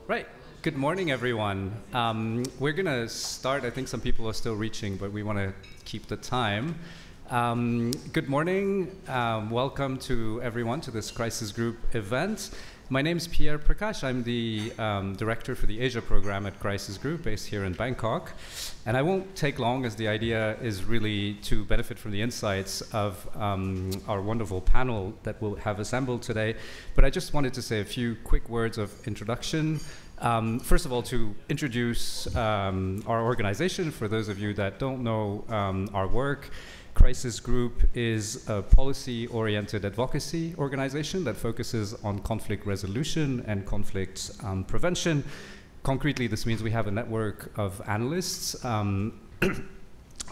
Right. Good morning, everyone. We're going to start. I think some people are still reaching, but we want to keep the time. Good morning. Welcome to everyone to this crisis group event. My name is Pierre Prakash. I'm the director for the Asia program at Crisis Group, based here in Bangkok. And I won't take long, as the idea is really to benefit from the insights of our wonderful panel that we'll have assembled today. But I just wanted to say a few quick words of introduction. First of all, to introduce our organization, for those of you that don't know our work. Crisis Group is a policy-oriented advocacy organization that focuses on conflict resolution and conflict prevention. Concretely, this means we have a network of analysts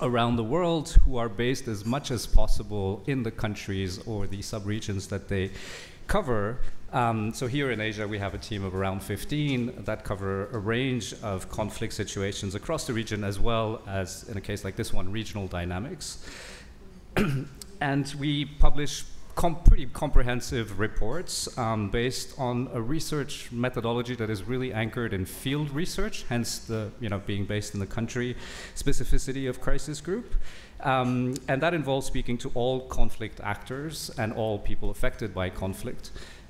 around the world who are based as much as possible in the countries or the sub-regions that they cover. So here in Asia, we have a team of around 15 that cover a range of conflict situations across the region, as well as, in a case like this one, regional dynamics. And we publish pretty comprehensive reports based on a research methodology that is really anchored in field research, hence the being based in the country specificity of Crisis Group. And that involves speaking to all conflict actors and all people affected by conflict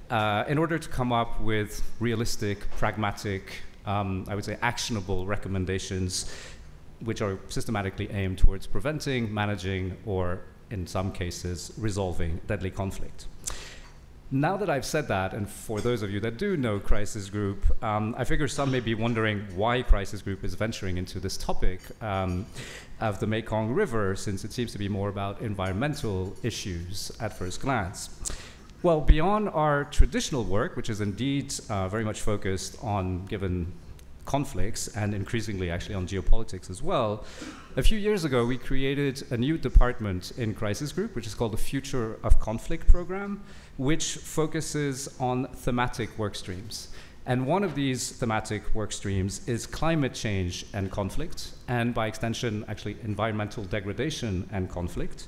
in order to come up with realistic, pragmatic, I would say actionable recommendations which are systematically aimed towards preventing, managing, or in some cases, resolving deadly conflict. Now that I've said that, and for those of you that do know Crisis Group, I figure some may be wondering why Crisis Group is venturing into this topic of the Mekong River, since it seems to be more about environmental issues at first glance. Well, beyond our traditional work, which is indeed very much focused on given conflicts and increasingly actually on geopolitics as well, a few years ago we created a new department in Crisis Group, which is called the Future of Conflict program, which focuses on thematic work streams. And one of these thematic work streams is climate change and conflict, and by extension actually environmental degradation and conflict,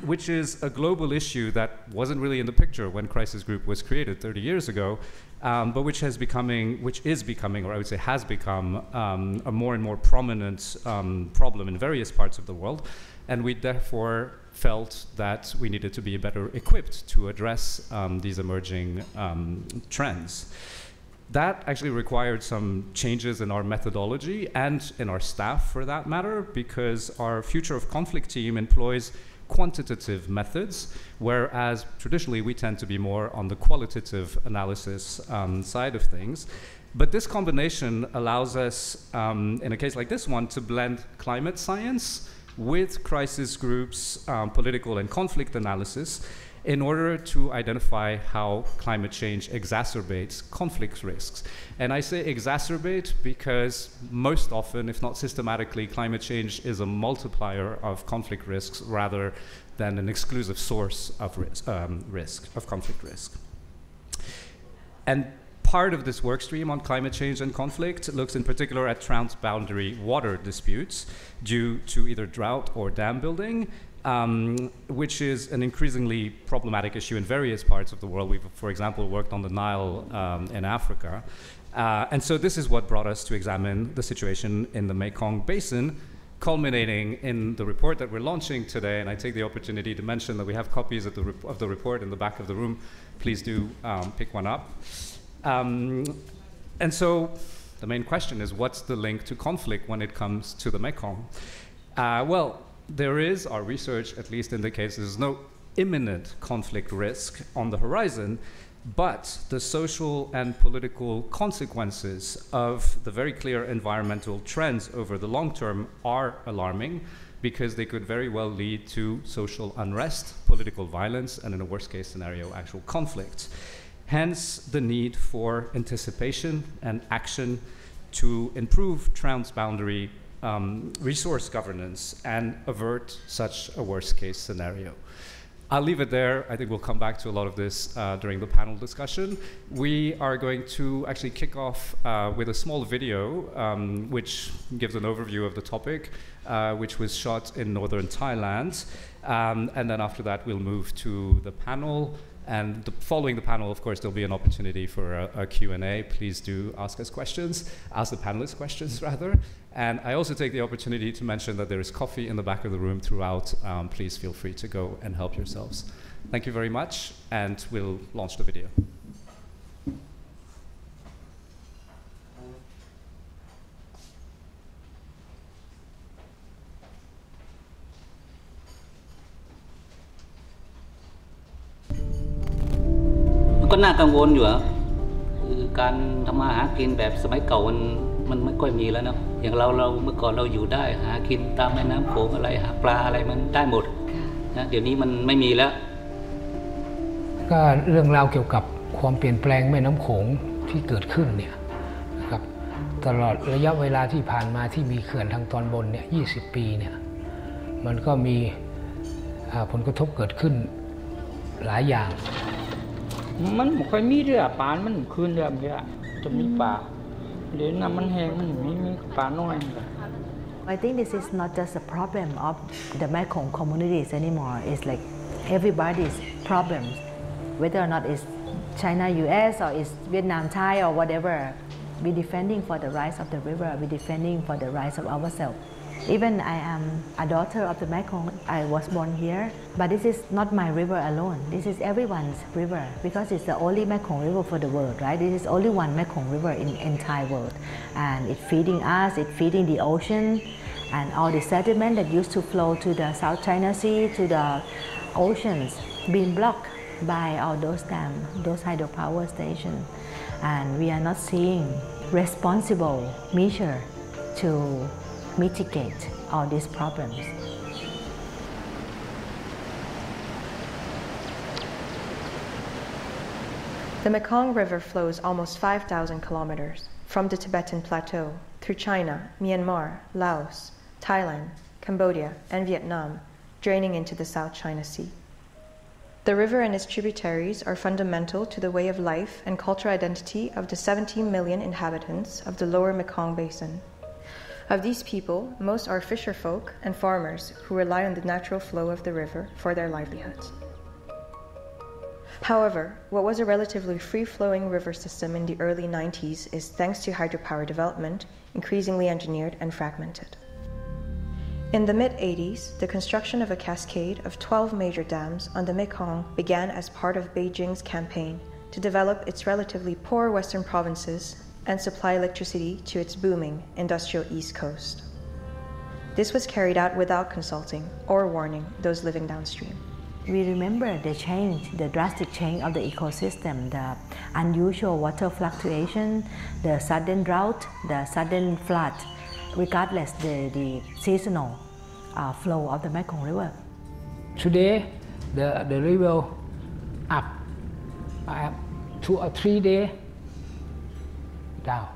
which is a global issue that wasn't really in the picture when Crisis Group was created 30 years ago, but which is becoming, or I would say has become, a more and more prominent problem in various parts of the world. And we therefore felt that we needed to be better equipped to address these emerging trends. That actually required some changes in our methodology and in our staff, for that matter, because our Future of Conflict team employs quantitative methods, whereas traditionally we tend to be more on the qualitative analysis side of things. But this combination allows us, in a case like this one, to blend climate science with Crisis Group's political and conflict analysis in order to identify how climate change exacerbates conflict risks. And I say exacerbate because most often, if not systematically, climate change is a multiplier of conflict risks rather than an exclusive source of conflict risk. And part of this work stream on climate change and conflict looks in particular at transboundary water disputes due to either drought or dam building, which is an increasingly problematic issue in various parts of the world. We've, for example, worked on the Nile in Africa. And so this is what brought us to examine the situation in the Mekong basin, culminating in the report that we're launching today. And I take the opportunity to mention that we have copies of the report in the back of the room. Please do pick one up. And so the main question is, what's the link to conflict when it comes to the Mekong? Well, there is, our research at least indicates, there's no imminent conflict risk on the horizon, but the social and political consequences of the very clear environmental trends over the long term are alarming, because they could very well lead to social unrest, political violence, and in a worst case scenario, actual conflict. Hence the need for anticipation and action to improve transboundary resource governance and avert such a worst case scenario. I'll leave it there. I think we'll come back to a lot of this during the panel discussion. We are going to actually kick off with a small video which gives an overview of the topic, which was shot in northern Thailand. And then after that, we'll move to the panel. And following the panel, of course, there'll be an opportunity for a Q&A. Please do ask us questions, ask the panelists questions, rather. And I also take the opportunity to mention that there is coffee in the back of the room throughout. Please feel free to go and help yourselves. Thank you very much, and we'll launch the video.ก็น่ากังวลอยู่ครับคือการทำมาหากินแบบสมัยเก่ามันไม่ค่อยมีแล้วเนาะอย่างเราเมื่อก่อนเราอยู่ได้หากินตามแม่น้ำโขงอะไรหาปลาอะไรมันได้หมดนะเดี๋ยวนี้มันไม่มีแล้วก็เรื่องราวเกี่ยวกับความเปลี่ยนแปลงแม่น้ำโขงที่เกิดขึ้นเนี่ยนะครับตลอดระยะเวลาที่ผ่านมาที่มีเขื่อนทางตอนบนเนี่ย20 ปีเนี่ยมันก็มีผลกระทบเกิดขึ้นหลายอย่างมันไม่ค่อยมีเรือปลามันคืนเรือเยอะจะมีปลาเดี๋ยวน้ำมันแห้งมันมีปลาน้อย I think this is not just a problem of the Mekong communities anymore. It's like everybody's problems, whether or not it's China, US, or it's Vietnam, Thai, or whatever. We're defending for the rights of the river. We're defending for the rights of ourselves. Even I am a daughter of the Mekong. I was born here, but this is not my river alone. This is everyone's river because it's the only Mekong River for the world, right? This is only one Mekong River in entire world, and it's feeding us. It's feeding the ocean, and all the sediment that used to flow to the South China Sea to the oceans being blocked by all those dams, those hydropower stations, and we are not seeing responsible measure to mitigate all these problems. The Mekong River flows almost 5,000 kilometers from the Tibetan Plateau through China, Myanmar, Laos, Thailand, Cambodia, and Vietnam, draining into the South China Sea. The river and its tributaries are fundamental to the way of life and cultural identity of the 17 million inhabitants of the Lower Mekong basin. Of these people, most are fisher folk and farmers who rely on the natural flow of the river for their livelihoods. However, what was a relatively free-flowing river system in the early 90s is, thanks to hydropower development, increasingly engineered and fragmented. In the mid-80s, the construction of a cascade of 12 major dams on the Mekong began as part of Beijing's campaign to develop its relatively poor western provinces and supply electricity to its booming industrial East Coast. This was carried out without consulting or warning those living downstream. We remember the change, the drastic change of the ecosystem, the unusual water fluctuation, the sudden drought, the sudden flood, regardless the seasonal flow of the Mekong River. Today, the river up 2 or 3 days down.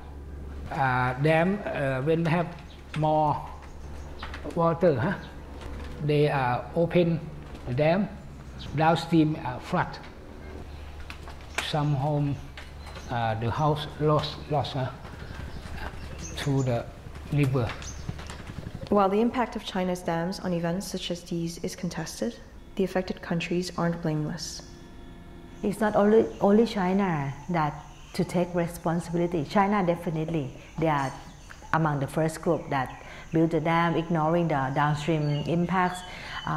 Dam when have more water, they open the dam. Downstream flood. Some home, the house lost to the river. While the impact of China's dams on events such as these is contested, the affected countries aren't blameless. It's not only China that to take responsibility. China definitely, they are among the first group that built the dam, ignoring the downstream impacts,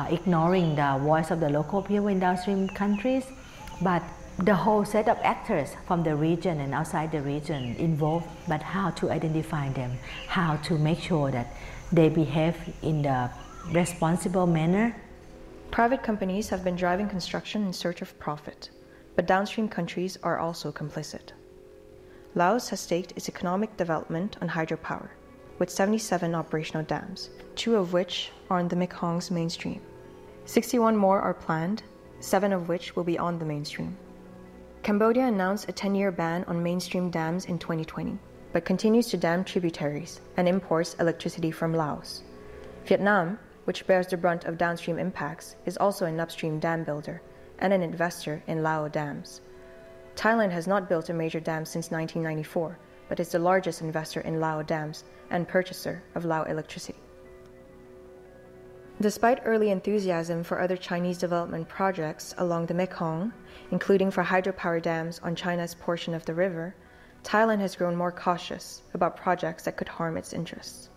ignoring the voice of the local people in downstream countries. But the whole set of actors from the region and outside the region involved, but how to identify them, how to make sure that they behave in the responsible manner. Private companies have been driving construction in search of profit, but downstream countries are also complicit. Laos has staked its economic development on hydropower, with 77 operational dams, 2 of which are on the Mekong's mainstream. 61 more are planned, 7 of which will be on the mainstream. Cambodia announced a 10-year ban on mainstream dams in 2020, but continues to dam tributaries and imports electricity from Laos. Vietnam, which bears the brunt of downstream impacts, is also an upstream dam builder and an investor in Lao dams. Thailand has not built a major dam since 1994, but is the largest investor in Lao dams and purchaser of Lao electricity. Despite early enthusiasm for other Chinese development projects along the Mekong, including for hydropower dams on China's portion of the river, Thailand has grown more cautious about projects that could harm its interests.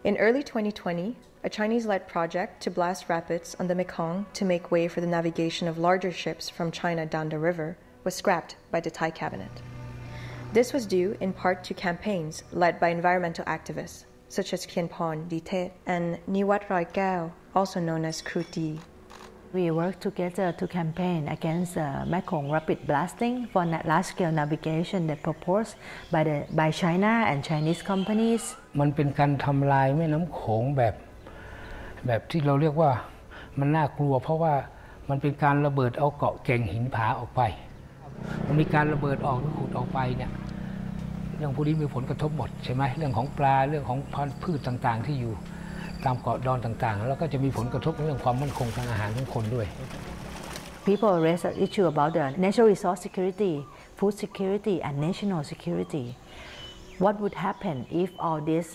In early 2020, a Chinese-led project to blast rapids on the Mekong to make way for the navigation of larger ships from China down the river was scrapped by the Thai cabinet. This was due in part to campaigns led by environmental activists such as Khienporn Dithet and Niwat Roi Kao, also known as Kruti. We work together to campaign against Mekong rapid blasting for large-scale navigation that proposed by China and Chinese companies. มันเป็นการทำลายแม่น้ำโขงแบบที่เราเรียกว่ามันน่ากลัวเพราะว่ามันเป็นการระเบิดเอาเกาะแก่งหินผาออกไปมันมีการระเบิดออกหรือขุดออกไปเนี่ยเรื่องพวกนี้มีผลกระทบหมดใช่ไหมเรื่องของปลาเรื่องของพืชต่างๆที่อยู่ตามเกาะดอนต่างๆแล้วก็จะมีผลกระทบเรื่องความมั่นคงทางอาหารของคนด้วย People raise an issue about the natural resource security, food security, and national security. What would happen if all these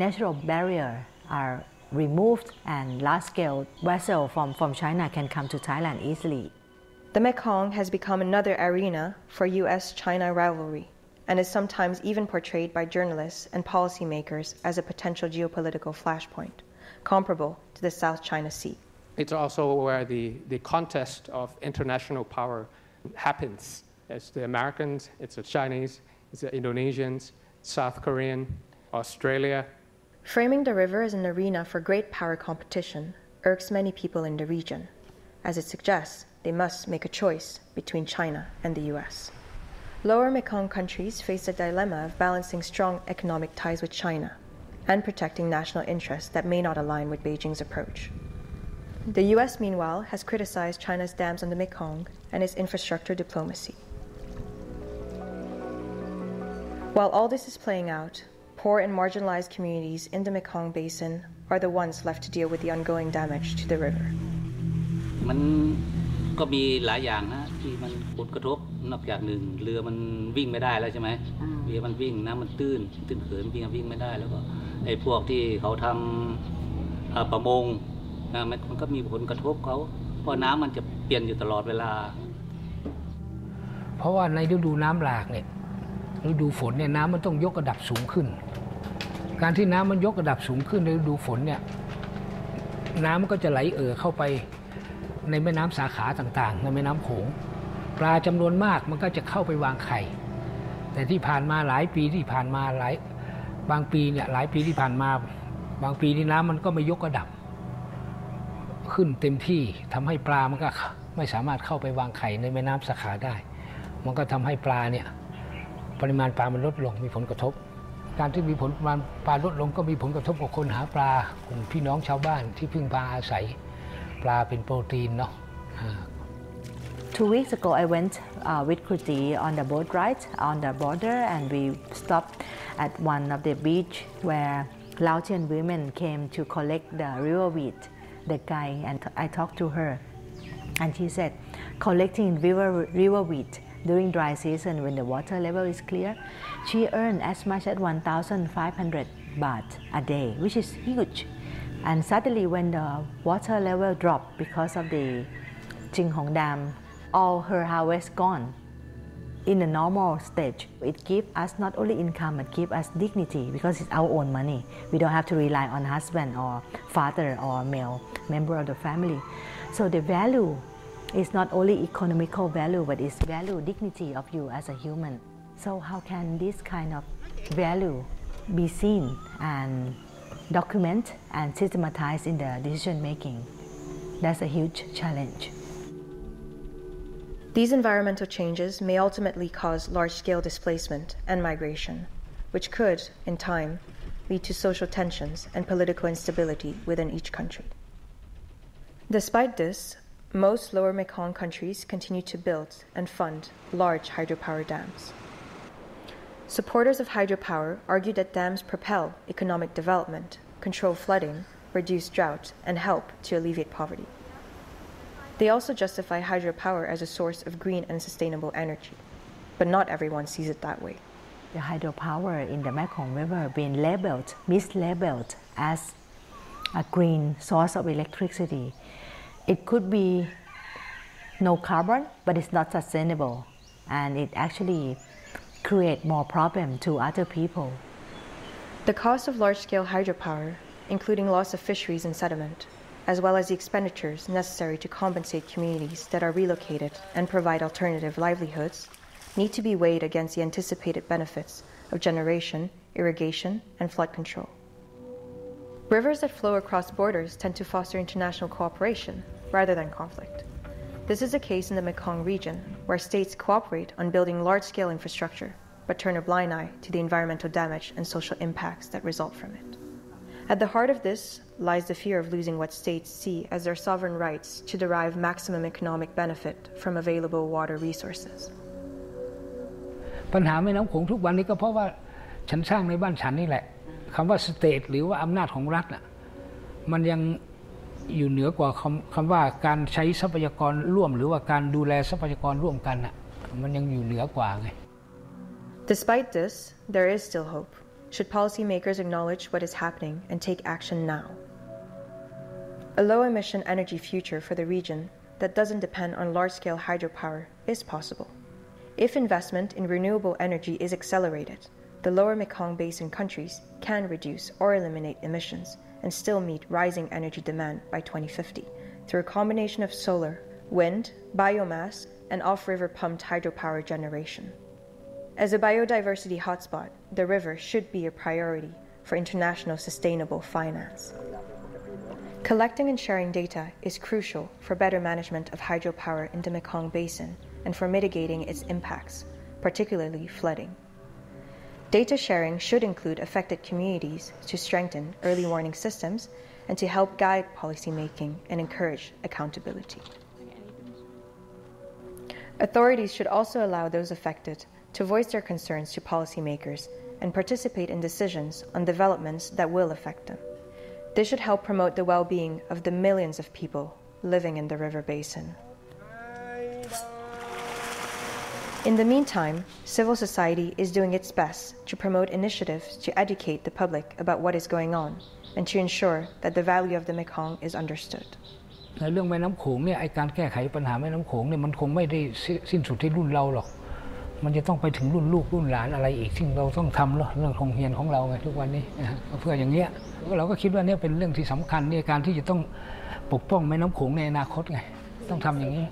natural barriers are removed and large-scale vessels from China can come to Thailand easily? The Mekong has become another arena for U.S.-China rivalry and is sometimes even portrayed by journalists and policymakers as a potential geopolitical flashpoint, comparable to the South China Sea. It's also where the contest of international power happens. It's the Americans, it's the Chinese, it's the Indonesians, South Korean, Australia. Framing the river as an arena for great power competition irks many people in the region, as it suggests they must make a choice between China and the U.S. Lower Mekong countries face the dilemma of balancing strong economic ties with China and protecting national interests that may not align with Beijing's approach. The U.S., meanwhile, has criticized China's dams on the Mekong and its infrastructure diplomacy. While all this is playing out, poor and marginalized communities in the Mekong basin are the ones left to deal with the ongoing damage to the river. มันก็มีหลายอย่างนะที่มันผลกระทบนอกจากหนึ่งเรือมันวิ่งไม่ได้แล้วใช่ไหมเรือมันวิ่งน้ำมันตื้นเขินวิ่งไม่ได้แล้วก็ไอ้พวกที่เขาทำประมงนะมันก็มีผลกระทบเขาเพราะน้ำมันจะเปลี่ยนอยู่ตลอดเวลาเพราะว่าในฤดูน้ำหลากเนี่ยฤดูฝนเนี่ยน้ำมันต้องยกระดับสูงขึ้นการที่น้ำมันยกระดับสูงขึ้นในฤดูฝนเนี่ยน้ำมันก็จะไหลเข้าไปในแม่น้ำสาขาต่างๆในแม่น้ำโขงปลาจำนวนมากมันก็จะเข้าไปวางไข่แต่ที่ผ่านมาหลายปีที่ผ่านมาบางปีเนี่ยหลายปีที่ผ่านมาบางปีนี่น้ำมันก็ไม่ยกระดับขึ้นเต็มที่ทำให้ปลามันก็ไม่สามารถเข้าไปวางไข่ในแม่น้ำสาขาได้มันก็ทำให้ปลาเนี่ยปริมาณปลามันลดลงมีผลกระทบการที่มีผลปริมาณปลาลดลงก็มีผลกระทบกับคนหาปลากลุ่มพี่น้องชาวบ้านที่พึ่งพาอาศัยปลาเป็นโปรตีนเนาะ 2 weeks ago, I went with Kruti on the boat ride on the border, and we stopped at one of the beach where Laotian women came to collect the river weed, the guy, and I talked to her, and she said, collecting river weed during dry season when the water level is clear, she earned as much as 1,500 baht a day, which is huge. And suddenly, when the water level dropped because of the Jinghong Dam, all her harvest gone. In the normal stage, it gives us not only income, but gives us dignity because it's our own money. We don't have to rely on husband or father or male member of the family. So the value is not only economical value, but it's value, dignity of you as a human. So how can this kind of value be seen and document and systematized in the decision making? That's a huge challenge. These environmental changes may ultimately cause large-scale displacement and migration, which could, in time, lead to social tensions and political instability within each country. Despite this, most Lower Mekong countries continue to build and fund large hydropower dams. Supporters of hydropower argue that dams propel economic development, control flooding, reduce drought, and help to alleviate poverty. They also justify hydropower as a source of green and sustainable energy, but not everyone sees it that way. The hydropower in the Mekong River being mislabeled as a green source of electricity. It could be no carbon, but it's not sustainable, and it actually creates more problem to other people. The cost of large-scale hydropower, including loss of fisheries and sediment, as well as the expenditures necessary to compensate communities that are relocated and provide alternative livelihoods, need to be weighed against the anticipated benefits of generation, irrigation, and flood control. Rivers that flow across borders tend to foster international cooperation rather than conflict. This is the case in the Mekong region, where states cooperate on building large-scale infrastructure, but turn a blind eye to the environmental damage and social impacts that result from it. At the heart of this lies the fear of losing what states see as their sovereign rights to derive maximum economic benefit from available water resources. ปัญหาแม่น้ำโขงทุกวันนี้ก็เพราะว่าฉันสร้างในบ้านฉันนี่แหละคำว่าสเตทหรือว่าอำนาจของรัฐน่ะมันยังอยู่เหนือกว่าคำว่าการใช้ทรัพยากรร่วมหรือว่าการดูแลทรัพยากรร่วมกันน่ะมันยังอยู่เหนือกว่าไง Despite this, there is still hope, should policymakers acknowledge what is happening and take action now. A low-emission energy future for the region that doesn't depend on large-scale hydropower is possible. If investment in renewable energy is accelerated, the Lower Mekong Basin countries can reduce or eliminate emissions and still meet rising energy demand by 2050 through a combination of solar, wind, biomass, and off-river pumped hydropower generation. As a biodiversity hotspot, the river should be a priority for international sustainable finance. Collecting and sharing data is crucial for better management of hydropower in the Mekong Basin and for mitigating its impacts, particularly flooding. Data sharing should include affected communities to strengthen early warning systems and to help guide policymaking and encourage accountability. Authorities should also allow those affected to voice their concerns to policymakers and participate in decisions on developments that will affect them. This should help promote the well-being of the millions of people living in the river basin. In the meantime, civil society is doing its best to promote initiatives to educate the public about what is going on and to ensure that the value of the Mekong is understood. ในเรื่องแม่น้ำโขงเนี่ยไอ้การแก้ไขปัญหาแม่น้ำโขงเนี่ยมันคงไม่ได้สิ้นสุดที่รุ่นเราหรอกมันจะต้องไปถึงรุ่นลูกรุ่นหลานอะไรอีกที่เราต้องทำเรื่องของเฮียนของเราไงทุกวันนี้เพื่ออย่างเงี้ยเราก็คิดว่าเนี่ยเป็นเรื่องที่สำคัญในการที่จะต้องปกป้องแม่น้ำโขงในอนาคตไงต้องทำอย่างนี้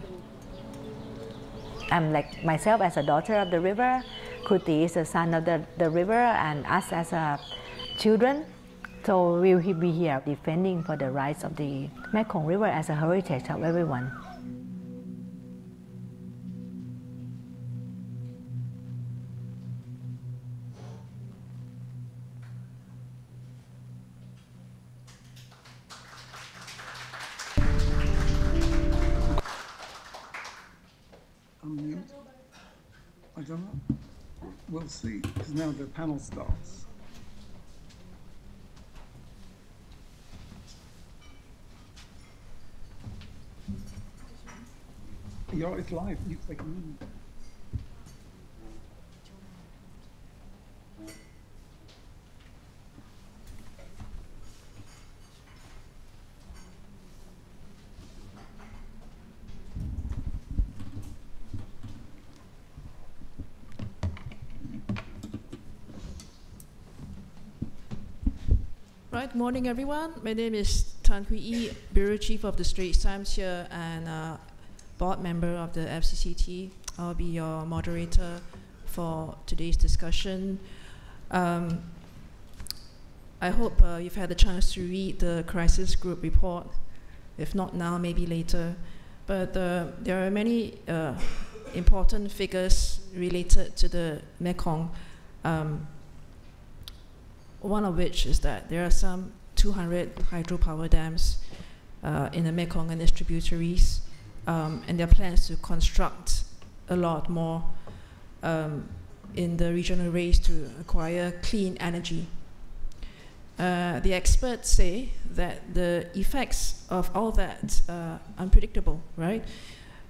I'm like myself as a daughter of the river. Kuti is a son of the river, and us as a children. So we will be here defending for the rights of the Mekong River as a heritage of everyone. I don't know. We'll see, because now the panel starts. It's live. They can. Right, morning everyone. My name is Tan Hui Yi, Bureau Chief of the Straits Times here and board member of the FCCT. I'll be your moderator for today's discussion. I hope you've had the chance to read the crisis group report. If not now, maybe later. But there are many important figures related to the Mekong. One of which is that there are some 200 hydropower dams in the Mekong and its tributaries, and there are plans to construct a lot more in the regional race to acquire clean energy. The experts say that the effects of all that are unpredictable, right?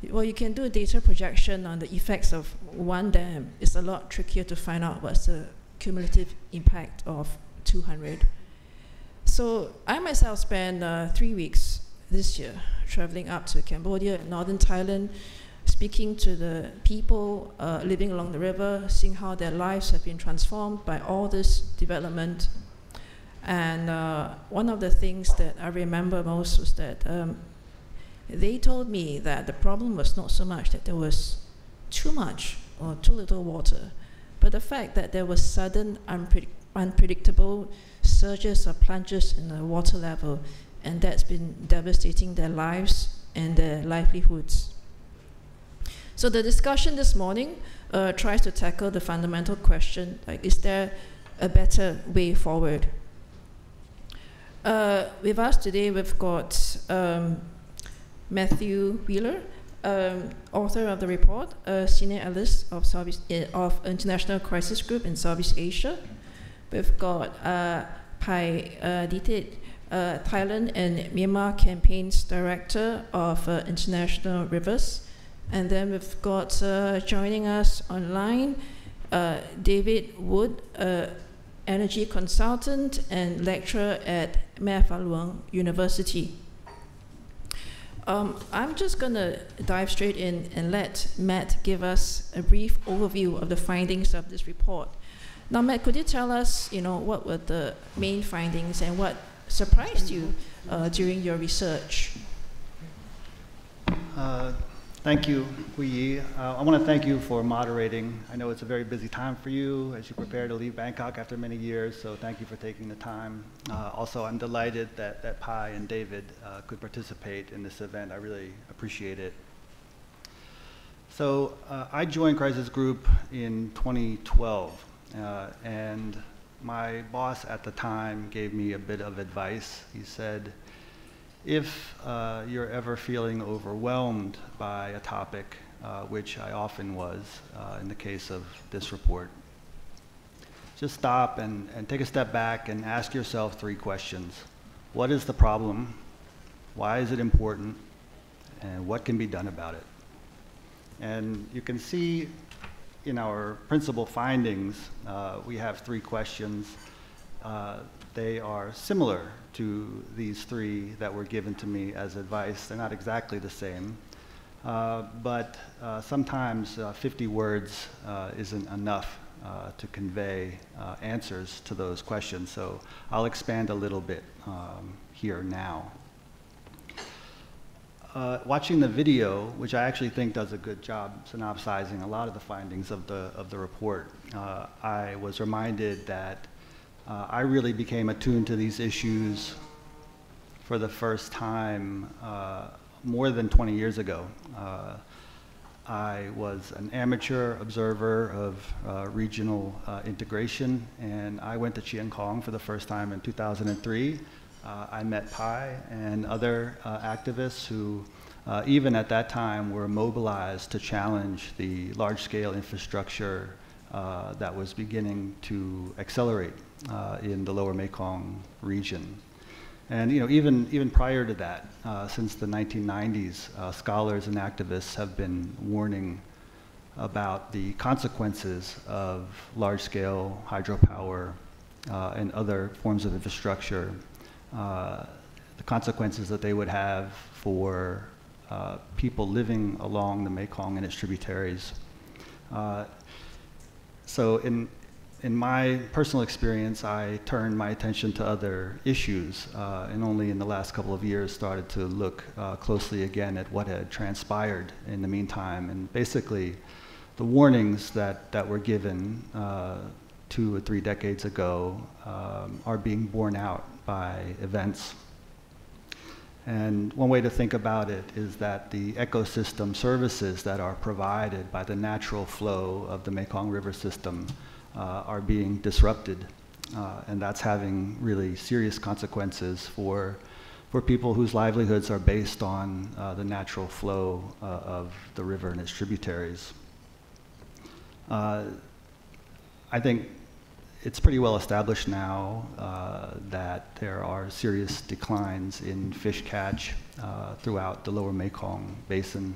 Well, you can do a data projection on the effects of one dam. It's a lot trickier to find out what's the cumulative impact of 200. So I myself spent 3 weeks this year traveling up to Cambodia and northern Thailand, speaking to the people living along the river, seeing how their lives have been transformed by all this development. And one of the things that I remember most was that they told me that the problem was not so much that there was too much or too little water, but the fact that there was sudden, unpredictable surges or plunges in the water level, and that's been devastating their lives and their livelihoods. So the discussion this morning tries to tackle the fundamental question, like, is there a better way forward? With us today, we've got Matthew Wheeler, author of the report, senior analyst of International Crisis Group in Southeast Asia. We've got Pai Ditit, Thailand and Myanmar Campaigns Director of International Rivers. And then we've got joining us online, David Wood, energy consultant and lecturer at Mae Fah Luang University. I'm just going to dive straight in and let Matt give us a brief overview of the findings of this report. Now, Matt, could you tell us, what were the main findings and what surprised you during your research? Thank you, Hui Yi. I want to thank you for moderating. I know it's a very busy time for you as you prepare to leave Bangkok after many years, so thank you for taking the time. Also, I'm delighted that Pai and David could participate in this event. I really appreciate it. So I joined Crisis Group in 2012, and my boss at the time gave me a bit of advice. He said, if you're ever feeling overwhelmed by a topic, which I often was in the case of this report, just stop and take a step back and ask yourself 3 questions. What is the problem? Why is it important? And what can be done about it? And you can see in our principal findings, we have 3 questions. They are similar to these 3 that were given to me as advice. They're not exactly the same, but sometimes 50 words isn't enough to convey answers to those questions. So I'll expand a little bit here now. Watching the video, which I actually think does a good job synopsizing a lot of the findings of the report, I was reminded that I really became attuned to these issues for the first time more than 20 years ago. I was an amateur observer of regional integration, and I went to Chiang Khong for the first time in 2003. I met Pai and other activists who, even at that time, were mobilized to challenge the large-scale infrastructure that was beginning to accelerate in the Lower Mekong region. And even prior to that, since the 1990s, scholars and activists have been warning about the consequences of large-scale hydropower and other forms of infrastructure, the consequences that they would have for people living along the Mekong and its tributaries. So in my personal experience, I turned my attention to other issues, and only in the last couple of years started to look closely again at what had transpired in the meantime. And basically, the warnings that were given 2 or 3 decades ago are being borne out by events. And one way to think about it is that the ecosystem services that are provided by the natural flow of the Mekong River system are being disrupted, and that's having really serious consequences for people whose livelihoods are based on the natural flow of the river and its tributaries. I think it's pretty well established now that there are serious declines in fish catch throughout the Lower Mekong basin.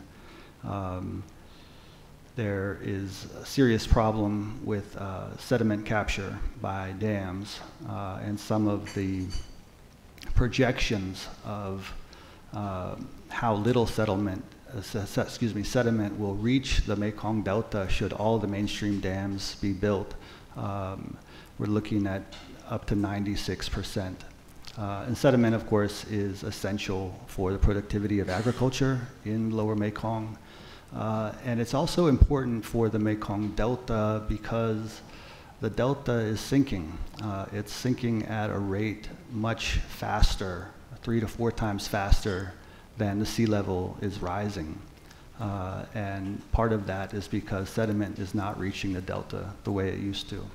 There is a serious problem with sediment capture by dams, and some of the projections of how little sediment will reach the Mekong Delta should all the mainstream dams be built. We're looking at up to 96%. And sediment, of course, is essential for the productivity of agriculture in Lower Mekong. And it's also important for the Mekong Delta because the delta is sinking. It's sinking at a rate much faster, 3 to 4 times faster than the sea level is rising. And part of that is because sediment is not reaching the delta the way it used to.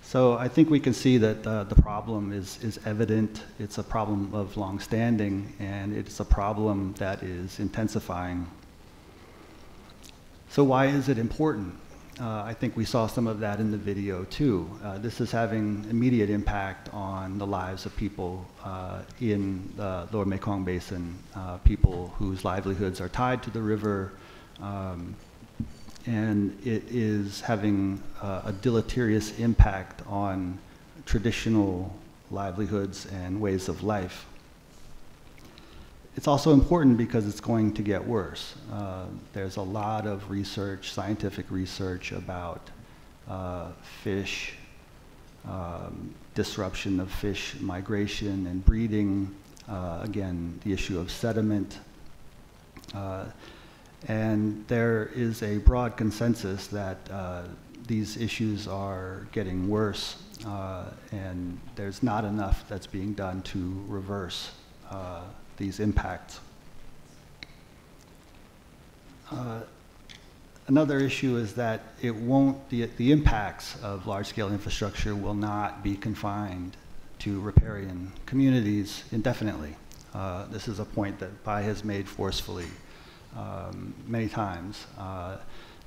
So I think we can see that the problem is evident. It's a problem of long-standing, and it's a problem that is intensifying. So why is it important? I think we saw some of that in the video too. This is having immediate impact on the lives of people in the Lower Mekong Basin, people whose livelihoods are tied to the river, and it is having a deleterious impact on traditional livelihoods and ways of life. It's also important because it's going to get worse. There's a lot of research, scientific research about fish, disruption of fish migration and breeding, again, the issue of sediment. And there is a broad consensus that these issues are getting worse, and there's not enough that's being done to reverse these impacts. Another issue is that it won't, the impacts of large-scale infrastructure will not be confined to riparian communities indefinitely. This is a point that Bai has made forcefully many times.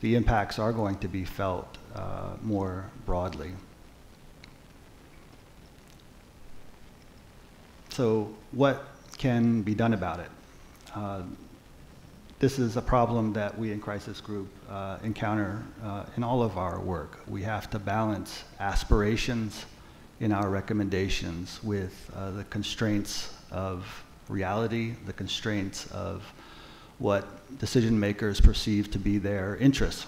The impacts are going to be felt more broadly. So what can be done about it? This is a problem that we in Crisis Group encounter in all of our work. We have to balance aspirations in our recommendations with the constraints of reality, the constraints of what decision makers perceive to be their interests.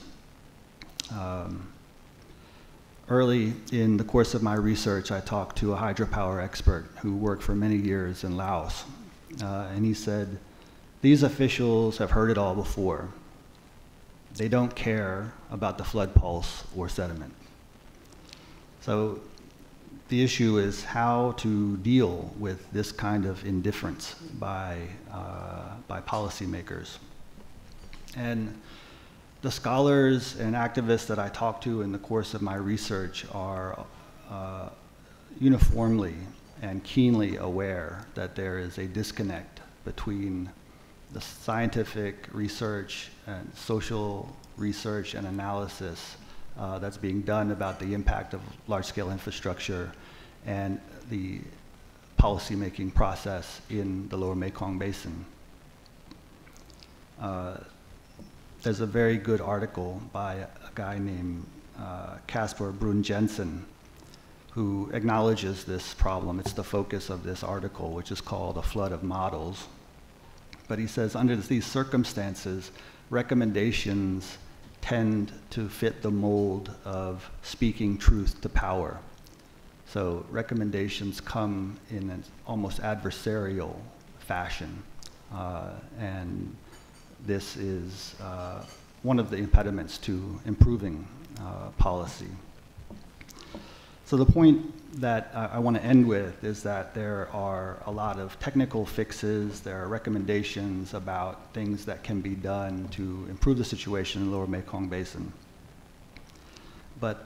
Early in the course of my research, I talked to a hydropower expert who worked for many years in Laos. And he said, these officials have heard it all before. They don't care about the flood pulse or sediment. So the issue is how to deal with this kind of indifference by policymakers. And the scholars and activists that I talked to in the course of my research are uniformly and keenly aware that there is a disconnect between the scientific research and social research and analysis that's being done about the impact of large-scale infrastructure and the policy-making process in the Lower Mekong Basin. There's a very good article by a guy named Casper Brun Jensen who acknowledges this problem. It's the focus of this article, which is called A Flood of Models. But he says, under these circumstances, recommendations tend to fit the mold of speaking truth to power. So recommendations come in an almost adversarial fashion. And this is one of the impediments to improving policy. So the point that I want to end with is that there are a lot of technical fixes, there are recommendations about things that can be done to improve the situation in the Lower Mekong Basin. But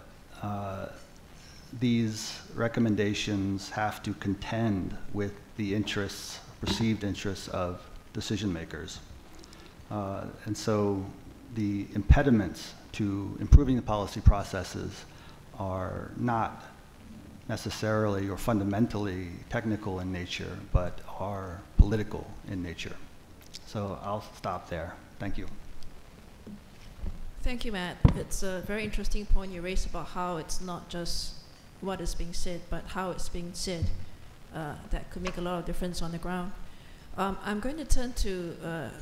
these recommendations have to contend with the interests, perceived interests of decision makers. And so the impediments to improving the policy processes are not necessarily or fundamentally technical in nature, but are political in nature. So I'll stop there. Thank you. Thank you, Matt. It's a very interesting point you raised about how it's not just what is being said, but how it's being said. that could make a lot of difference on the ground. I'm going to turn to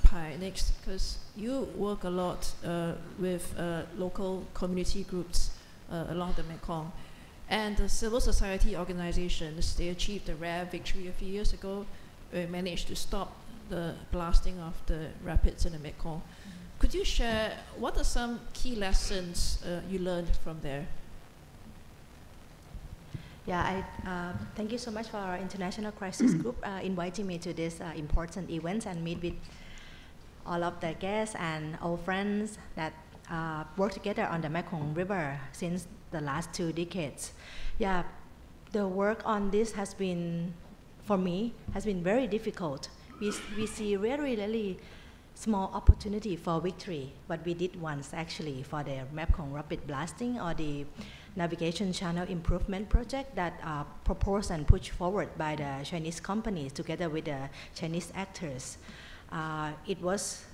Pai next, because you work a lot with local community groups along the Mekong. And the civil society organizations, they achieved a rare victory a few years ago. They managed to stop the blasting of the rapids in the Mekong. Could you share what are some key lessons you learned from there? Yeah, thank you so much for our International Crisis Group inviting me to this important event and meet with all of the guests and old friends that work together on the Mekong River since the last 2 decades. Yeah, the work on this has been, for me, has been very difficult. We see really small opportunity for victory, but we did once actually for the Mekong rapid blasting or the navigation channel improvement project that proposed and pushed forward by the Chinese companies together with the Chinese actors. It was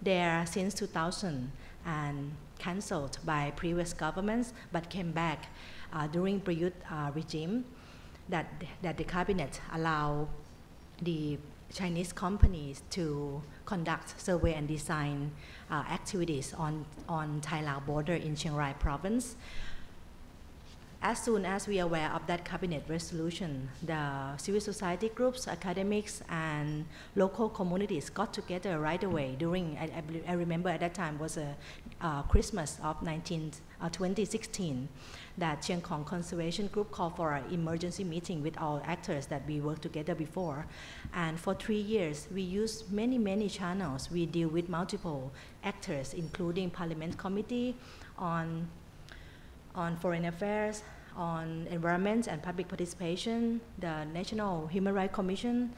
there since 2000 and cancelled by previous governments, but came back during Prayut regime that the cabinet allowed the Chinese companies to conduct survey and design activities on Thai-Lao border in Chiang Rai province. As soon as we are aware of that cabinet resolution, the civil society groups, academics, and local communities got together right away during, I remember at that time was Christmas of 2016, that Chiang Khong Conservation Group called for an emergency meeting with all actors that we worked together before. And for 3 years, we used many channels. We deal with multiple actors, including Parliament Committee on Foreign Affairs, on Environment and Public Participation, the National Human Rights Commission.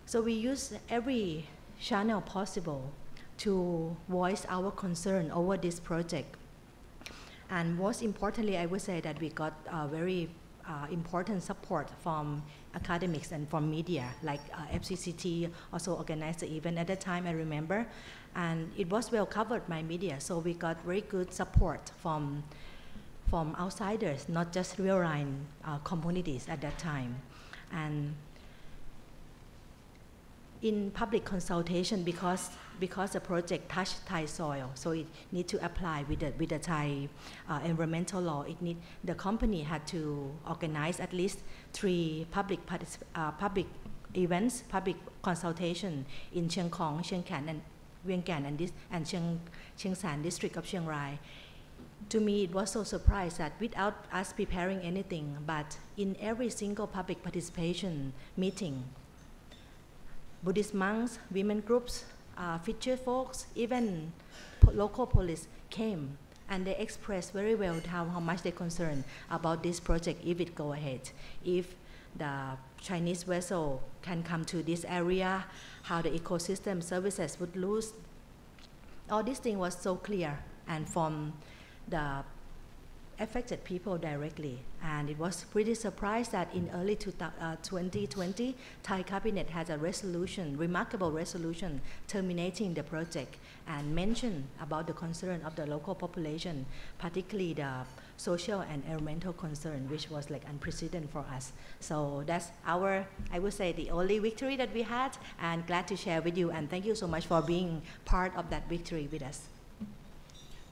So we use every channel possible to voice our concern over this project. And most importantly, I would say that we got very important support from academics and from media, like FCCT also organized the event at that time, I remember. And it was well covered by media, so we got very good support from outsiders, not just riverine communities at that time. And in public consultation, because the project touched Thai soil, so it need to apply with the Thai environmental law. The company had to organize at least 3 public events, public consultation in Chiang Khong, Chiang Khan, and Vieng Can, and Chiang San district of Chiang Rai. To me, it was so surprised that without us preparing anything, but in every single public participation meeting, Buddhist monks, women groups, fisher folks, even local police came, and they expressed very well how much they're concerned about this project if it go ahead. If the Chinese vessel can come to this area, how the ecosystem services would lose. All this thing was so clear and from the affected people directly, and it was pretty surprised that in early 2020, Thai cabinet has a resolution, remarkable resolution, terminating the project and mentioned about the concern of the local population, particularly the social and environmental concern, which was like unprecedented for us. So that's our, I would say, the only victory that we had, and glad to share with you, and thank you so much for being part of that victory with us.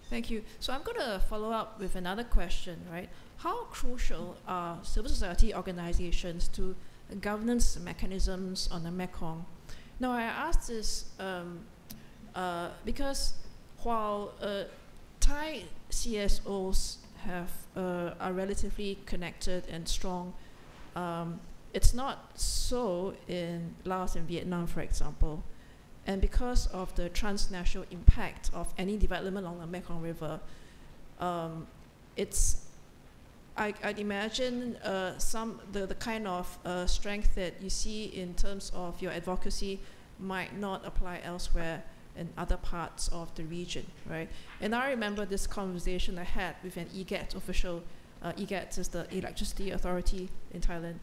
Thank you. So I'm going to follow up with another question, right? How crucial are civil society organizations to governance mechanisms on the Mekong? Now, I ask this because while Thai CSOs are relatively connected and strong, it's not so in Laos and Vietnam, for example. And because of the transnational impact of any development along the Mekong River, I'd imagine the kind of strength that you see in terms of your advocacy might not apply elsewhere in other parts of the region, right? And I remember this conversation I had with an EGAT official. EGAT is the Electricity Authority in Thailand,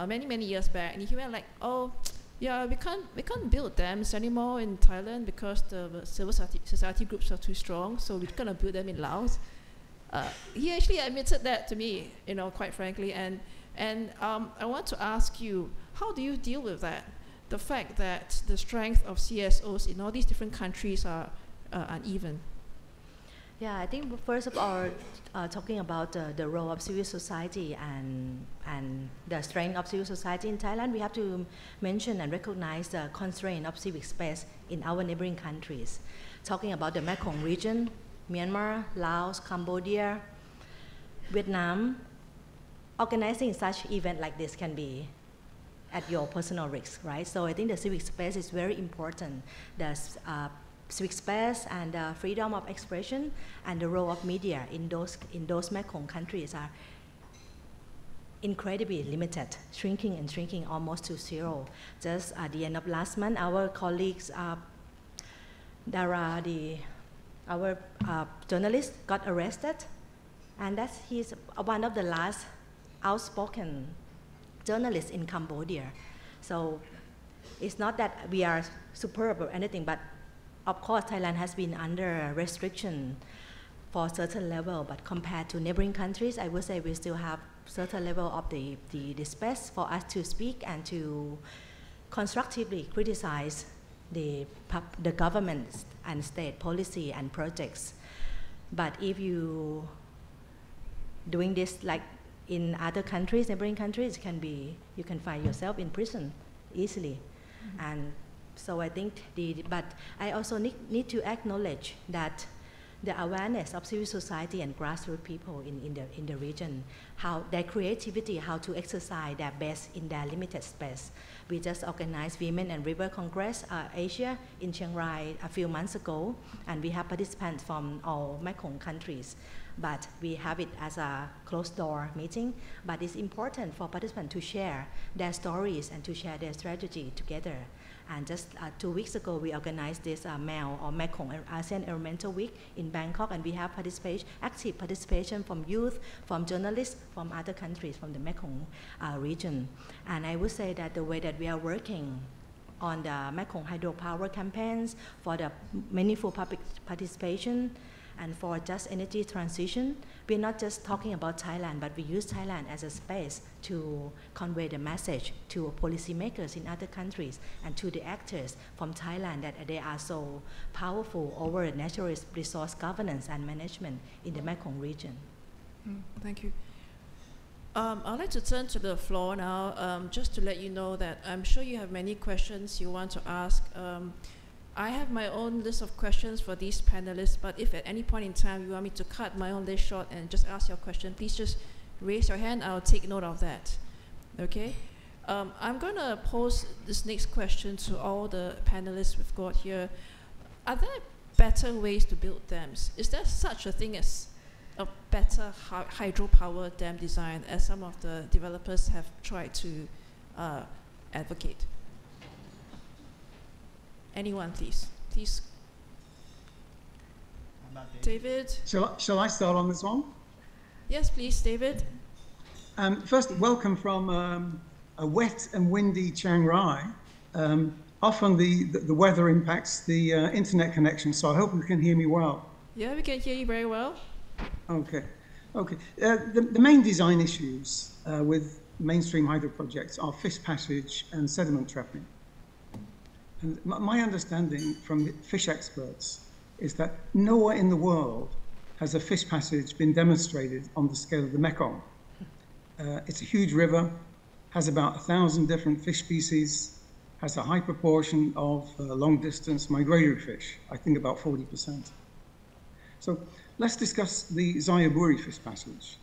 many years back, and he went like, "Oh, yeah, we can't build dams anymore in Thailand because the civil society groups are too strong, so we're gonna build them in Laos." He actually admitted that to me, quite frankly, and And I want to ask you, how do you deal with that? The fact that the strength of CSOs in all these different countries are uneven. Yeah, I think first of all, talking about the role of civil society and the strength of civil society in Thailand, we have to mention and recognize the constraint of civic space in our neighboring countries. Talking about the Mekong region, Myanmar, Laos, Cambodia, Vietnam, organizing such event like this can be at your personal risk, right? So I think the civic space is very important. The civic space and freedom of expression and the role of media in those Mekong countries are incredibly limited, shrinking almost to zero. Just at the end of last month, our colleagues, our journalist got arrested, and he's one of the last outspoken journalists in Cambodia. So it's not that we are superb or anything, but of course Thailand has been under restriction for a certain level, but compared to neighboring countries, I would say we still have certain level of the space for us to speak and to constructively criticize the government and state policy and projects. But if you doing this like in other countries, neighboring countries, you can find yourself in prison easily. Mm-hmm. And so I think but I also need to acknowledge that the awareness of civil society and grassroots people in the region, how their creativity, how to exercise their best in their limited space. We just organized Women and River Congress Asia in Chiang Rai a few months ago, and we have participants from all Mekong countries. But we have it as a closed-door meeting. But it's important for participants to share their stories and to share their strategy together. And just 2 weeks ago, we organized this MEL or Mekong ASEAN Environmental Week in Bangkok, and we have active participation from youth, from journalists, from other countries, from the Mekong region. And I would say that the way that we are working on the Mekong hydropower campaigns for the meaningful public participation and for just energy transition, we're not just talking about Thailand, but we use Thailand as a space to convey the message to policymakers in other countries and to the actors from Thailand that they are so powerful over natural resource governance and management in the Mekong region. Thank you. I'd like to turn to the floor now, just to let you know that I'm sure you have many questions you want to ask. I have my own list of questions for these panelists, but if at any point in time you want me to cut my own list short and just ask your question, please just raise your hand. I'll take note of that. Okay? I'm going to pose this next question to all the panelists we've got here. Are there better ways to build dams? Is there such a thing as a better hydropower dam design as some of the developers have tried to advocate? Anyone, please. Please. David? Shall I start on this one? Yes, please, David. First, welcome from a wet and windy Chiang Rai. Often the weather impacts the internet connection, so I hope you can hear me well. Yeah, we can hear you very well. Okay. The main design issues with mainstream hydro projects are fish passage and sediment trapping. And my understanding from the fish experts is that nowhere in the world has a fish passage been demonstrated on the scale of the Mekong. It's a huge river, has about 1,000 different fish species, has a high proportion of long-distance migratory fish, I think about 40%. So let's discuss the Xayaburi fish passage.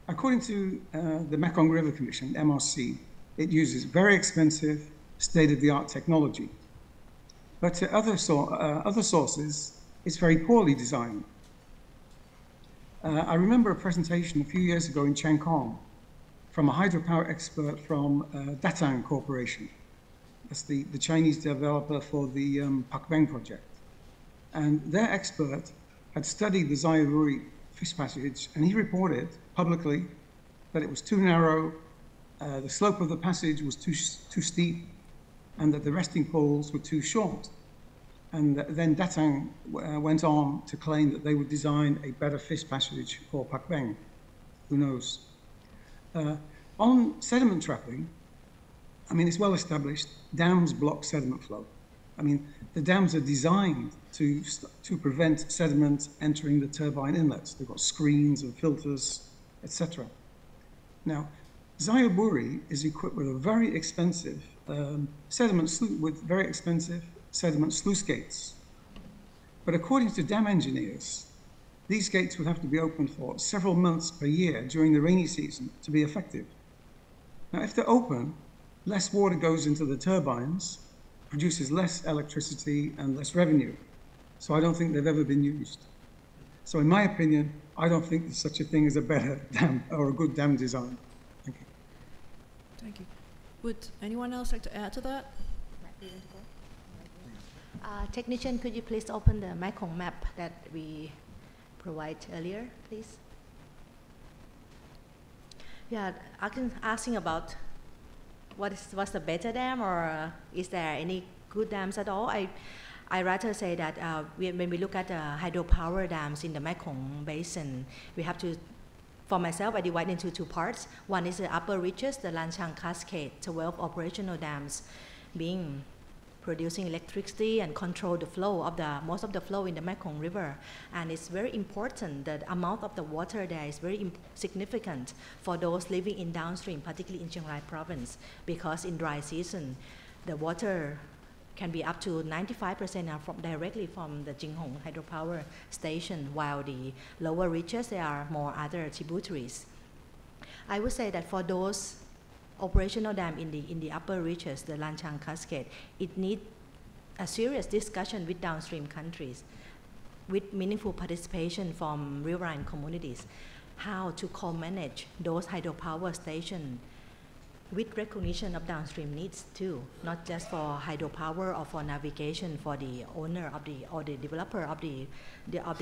According to the Mekong River Commission, MRC, it uses very expensive, state-of-the-art technology. But to other sources, it's very poorly designed. I remember a presentation a few years ago in Chiang Kong from a hydropower expert from Datang Corporation. That's the Chinese developer for the Pak Beng project. And their expert had studied the Xayaburi fish passage, and he reported publicly that it was too narrow, the slope of the passage was too steep, and that the resting poles were too short. And then Datang went on to claim that they would design a better fish passage for Pak Beng. Who knows? On sediment trapping, I mean, it's well established, dams block sediment flow. I mean, the dams are designed to prevent sediment entering the turbine inlets. They've got screens and filters, etc. Now, Xayaburi is equipped with a very expensive sediment sluice gates. But according to dam engineers, these gates would have to be opened for several months per year during the rainy season to be effective. Now, if they're open, less water goes into the turbines, produces less electricity and less revenue. So I don't think they've ever been used. So in my opinion, I don't think there's such a thing as a better dam or a good dam design. Thank you. Thank you. Would anyone else like to add to that? Technician, could you please open the Mekong map that we provided earlier, please? Yeah, asking about what's the better dam, or is there any good dams at all? I rather say that when we look at hydropower dams in the Mekong basin, we have to, for myself, I divide into two parts. One is the upper reaches, the Lanchang Cascade, 12 operational dams producing electricity and control the flow of most of the flow in the Mekong River. And it's very important that the amount of the water there is very significant for those living in downstream, particularly in Chiang Rai province, because in dry season, the water can be up to 95% directly from the Jinghong hydropower station, while the lower reaches, there are more other tributaries. I would say that for those operational dam in the upper reaches, the Lanchang Cascade, it needs a serious discussion with downstream countries, with meaningful participation from riverine communities, how to co-manage those hydropower stations with recognition of downstream needs too, not just for hydropower or for navigation for the owner of or the developer of the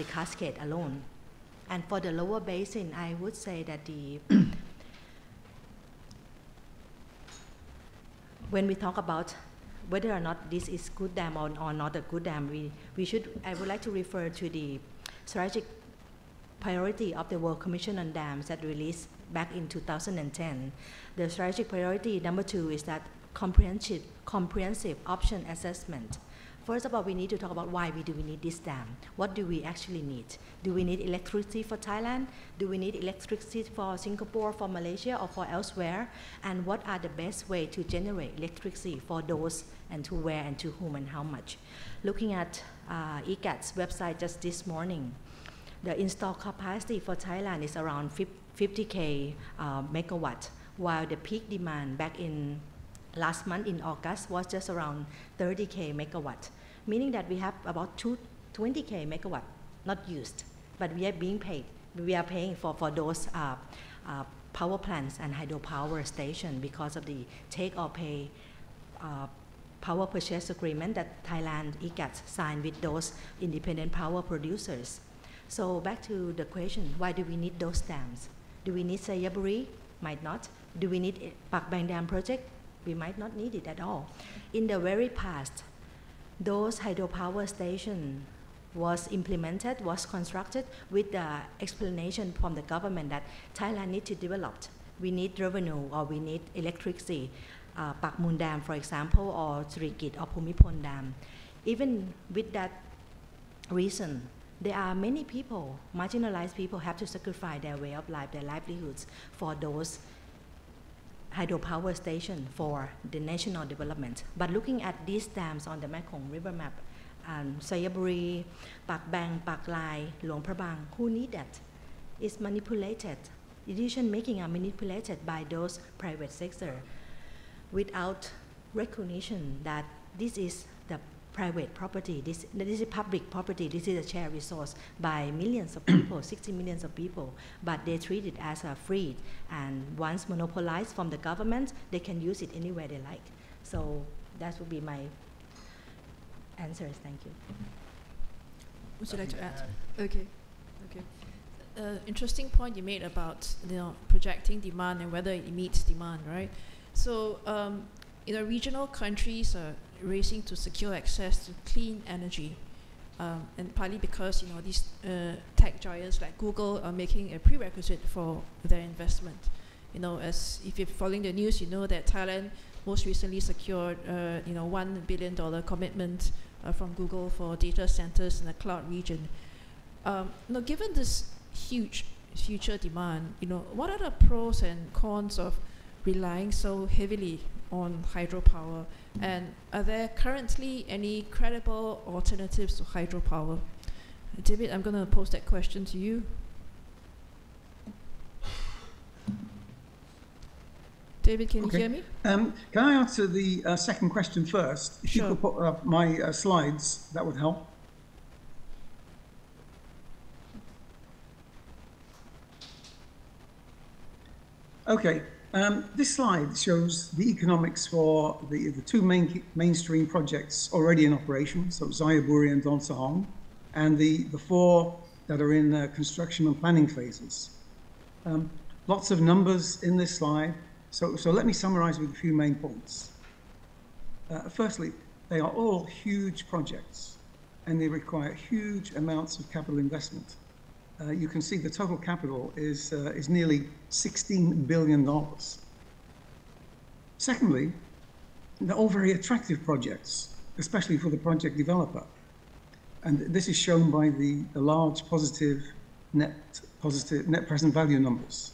cascade alone. And for the lower basin, I would say that when we talk about whether or not this is good dam or not a good dam, I would like to refer to the strategic priority of the World Commission on Dams that released back in 2010. The strategic priority number 2 is that comprehensive option assessment. First of all, we need to talk about why do we need this dam. What do we actually need? Do we need electricity for Thailand? Do we need electricity for Singapore, for Malaysia, or for elsewhere? And what are the best way to generate electricity for those, and to where, and to whom, and how much? Looking at EGAT's website just this morning, the installed capacity for Thailand is around 50K megawatt, while the peak demand back in last month in August was just around 30K megawatt, meaning that we have about 20K megawatt not used, but we are being paid. We are paying for those power plants and hydropower station because of the take or pay power purchase agreement that Thailand EGAT signed with those independent power producers. So back to the question, why do we need those dams? Do we need Xayaburi? Might not. Do we need Pak Bang Dam project? We might not need it at all. In the very past, those hydropower stations was constructed with the explanation from the government that Thailand needs to develop. We need revenue, or we need electricity. Pak Mun Dam, for example, or Srikit or Phumipon Dam. Even with that reason, there are many people, marginalized people, have to sacrifice their way of life, their livelihoods for those hydropower station for the national development. But looking at these dams on the Mekong River map, Xayaburi, Pak Bang, Pak Lai, Luang Prabang, who need that? It's manipulated. Decision making are manipulated by those private sector without recognition that this is the private property, this is public property, this is a shared resource by millions of people, 60 millions of people, but they treat it as a free, and once monopolized from the government, they can use it anywhere they like. So that would be my answers. Thank you. Would you like to add? Okay. Interesting point you made about projecting demand and whether it meets demand, right? So regional countries are racing to secure access to clean energy, and partly because these tech giants like Google are making a prerequisite for their investment. You know, as if you're following the news, you know that Thailand most recently secured, you know, $1 billion commitment from Google for data centers in the cloud region. Now, given this huge future demand, you know, what are the pros and cons of relying so heavily on hydropower? And are there currently any credible alternatives to hydropower? David, I'm going to pose that question to you. David, can you hear me? Can I answer the second question first? If Sure. you could put up my slides, that would help. Okay, this slide shows the economics for the two mainstream projects already in operation, so Xayaburi and Don Sahong, and the four that are in construction and planning phases. Lots of numbers in this slide, so let me summarize with a few main points. Firstly, they are all huge projects, and they require huge amounts of capital investment. You can see the total capital is nearly $16 billion. Secondly, they're all very attractive projects, especially for the project developer. And this is shown by the large positive net present value numbers.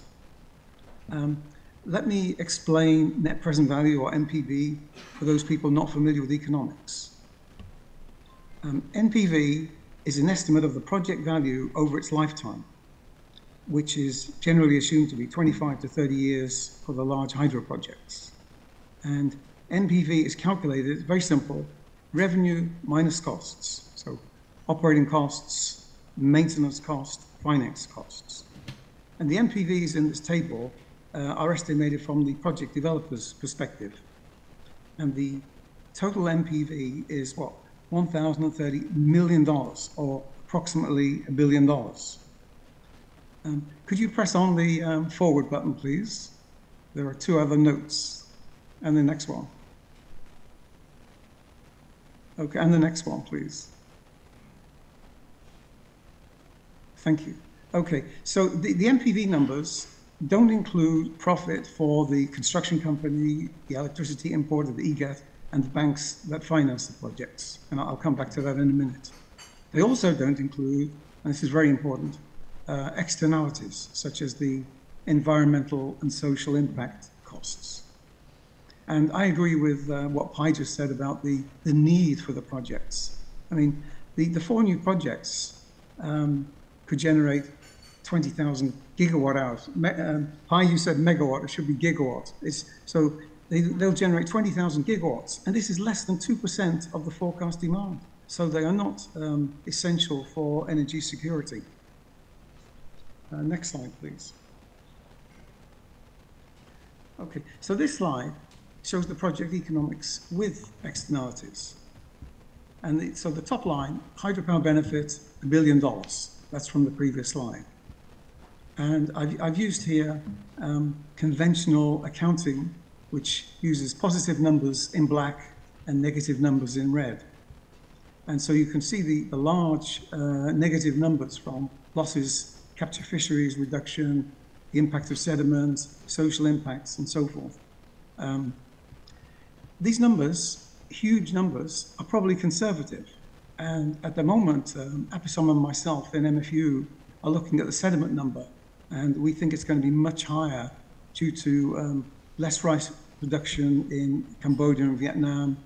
Let me explain net present value, or NPV, for those people not familiar with economics. NPV is an estimate of the project value over its lifetime, which is generally assumed to be 25 to 30 years for the large hydro projects. And NPV is calculated, very simple, revenue minus costs. So operating costs, maintenance costs, finance costs. And the NPVs in this table are estimated from the project developer's perspective. And the total NPV is what? $1,030 million, or approximately $1 billion. Could you press on the forward button, please? There are two other notes. And the next one. Okay, and the next one, please. Thank you. Okay, so the NPV numbers don't include profit for the construction company, the electricity importer, the EGAT, and the banks that finance the projects. And I'll come back to that in a minute. They also don't include, and this is very important, externalities, such as the environmental and social impact costs. And I agree with what Pai just said about the need for the projects. I mean, the four new projects could generate 20,000 gigawatt hours. Pai, you said megawatt, it should be gigawatt. So they'll generate 20,000 gigawatts, and this is less than 2% of the forecast demand. So they are not essential for energy security. Next slide, please. Okay, so this slide shows the project economics with externalities. And so the top line, hydropower benefit, $1 billion. That's from the previous slide. And I've used here conventional accounting, which uses positive numbers in black and negative numbers in red. And so you can see the large negative numbers from losses, capture fisheries reduction, the impact of sediment, social impacts, and so forth. These numbers, huge numbers, are probably conservative. And at the moment, Apisom and myself in MFU are looking at the sediment number, and we think it's going to be much higher due to less rice production in Cambodia and Vietnam,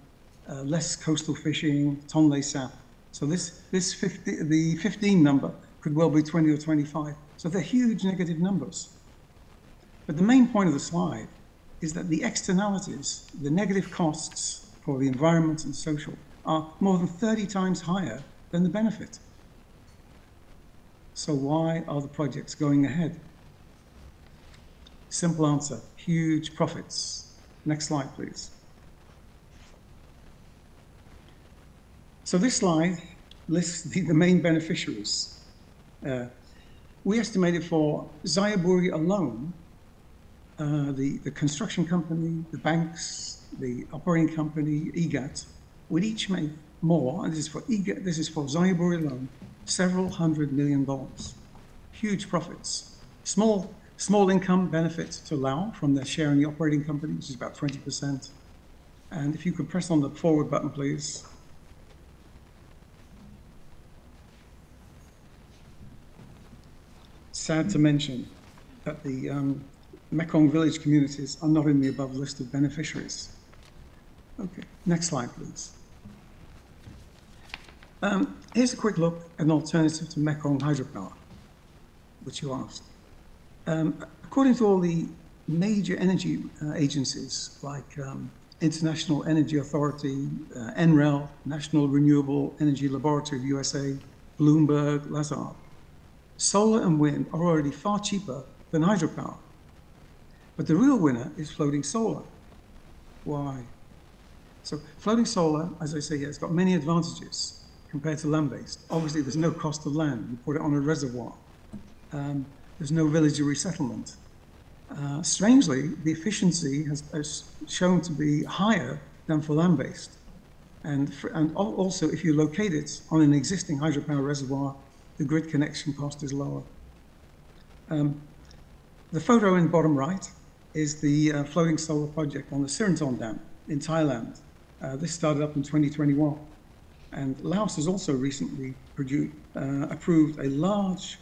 less coastal fishing, Tonle Sap. So the 15 number could well be 20 or 25. So they're huge negative numbers. But the main point of the slide is that the externalities, the negative costs for the environment and social, are more than 30 times higher than the benefit. So why are the projects going ahead? Simple answer, huge profits. Next slide, please. So this slide lists the main beneficiaries. We estimated for Xayaburi alone, the construction company, the banks, the operating company, EGAT, would each make more, and this is for EGAT, this is for Xayaburi alone, several $100 million. Huge profits. Small Small income benefits to Laos from their share in the operating company, which is about 20%. And if you could press on the forward button, please. Sad to mention that the Mekong village communities are not in the above listed beneficiaries. Okay, next slide, please. Here's a quick look at an alternative to Mekong hydropower, which you asked. According to all the major energy agencies like International Energy Authority, NREL, National Renewable Energy Laboratory of USA, Bloomberg, Lazard, solar and wind are already far cheaper than hydropower. But the real winner is floating solar. Why? So floating solar, as I say here, has got many advantages compared to land-based. Obviously, there's no cost of land. You put it on a reservoir. There's no villager resettlement. Strangely, the efficiency has shown to be higher than for land-based. And also, if you locate it on an existing hydropower reservoir, the grid connection cost is lower. The photo in bottom right is the floating solar project on the Sirintong Dam in Thailand. This started up in 2021. And Laos has also recently approved a large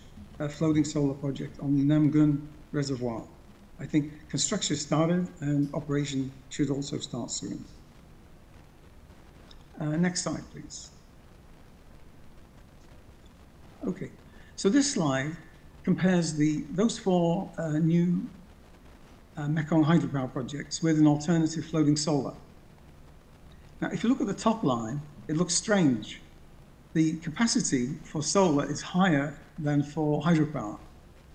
floating solar project on the Nam Gun Reservoir. I think construction started and operation should also start soon. Next slide, please. Okay, so this slide compares those four new Mekong hydropower projects with an alternative floating solar. Now, if you look at the top line, it looks strange. The capacity for solar is higher than for hydropower,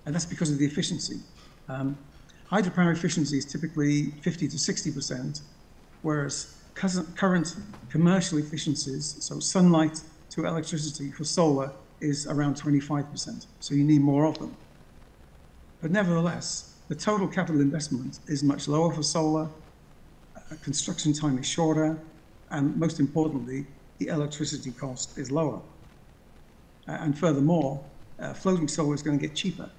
and that's because of the efficiency. Hydropower efficiency is typically 50 to 60%, whereas current commercial efficiencies, so sunlight to electricity for solar, is around 25%, so you need more of them. But nevertheless, the total capital investment is much lower for solar, construction time is shorter, and most importantly, the electricity cost is lower. And furthermore, floating solar is going to get cheaper.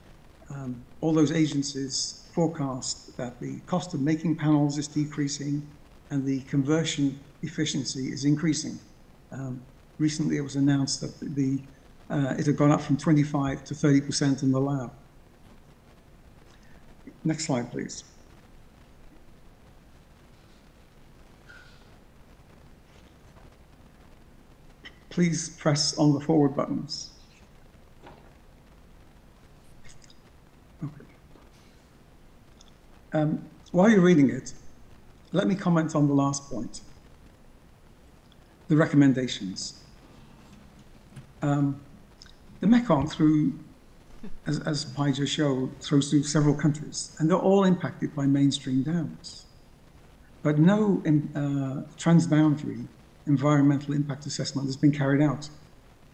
All those agencies forecast that the cost of making panels is decreasing and the conversion efficiency is increasing. Recently, it was announced that it had gone up from 25 to 30% in the lab. Next slide, please. Please press on the forward buttons. Okay. While you're reading it, let me comment on the last point, the recommendations. The Mekong, as Pai just showed, throws through several countries, and they're all impacted by mainstream dams. But no transboundary environmental impact assessment has been carried out.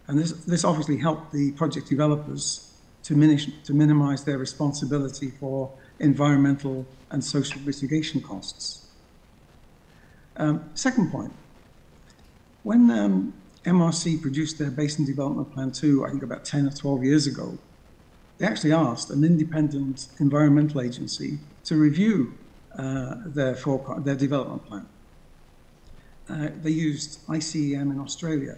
And this obviously helped the project developers to minimize their responsibility for environmental and social mitigation costs. Second point, when MRC produced their Basin Development Plan 2, I think about 10 or 12 years ago, they actually asked an independent environmental agency to review their development plan. They used ICEM in Australia,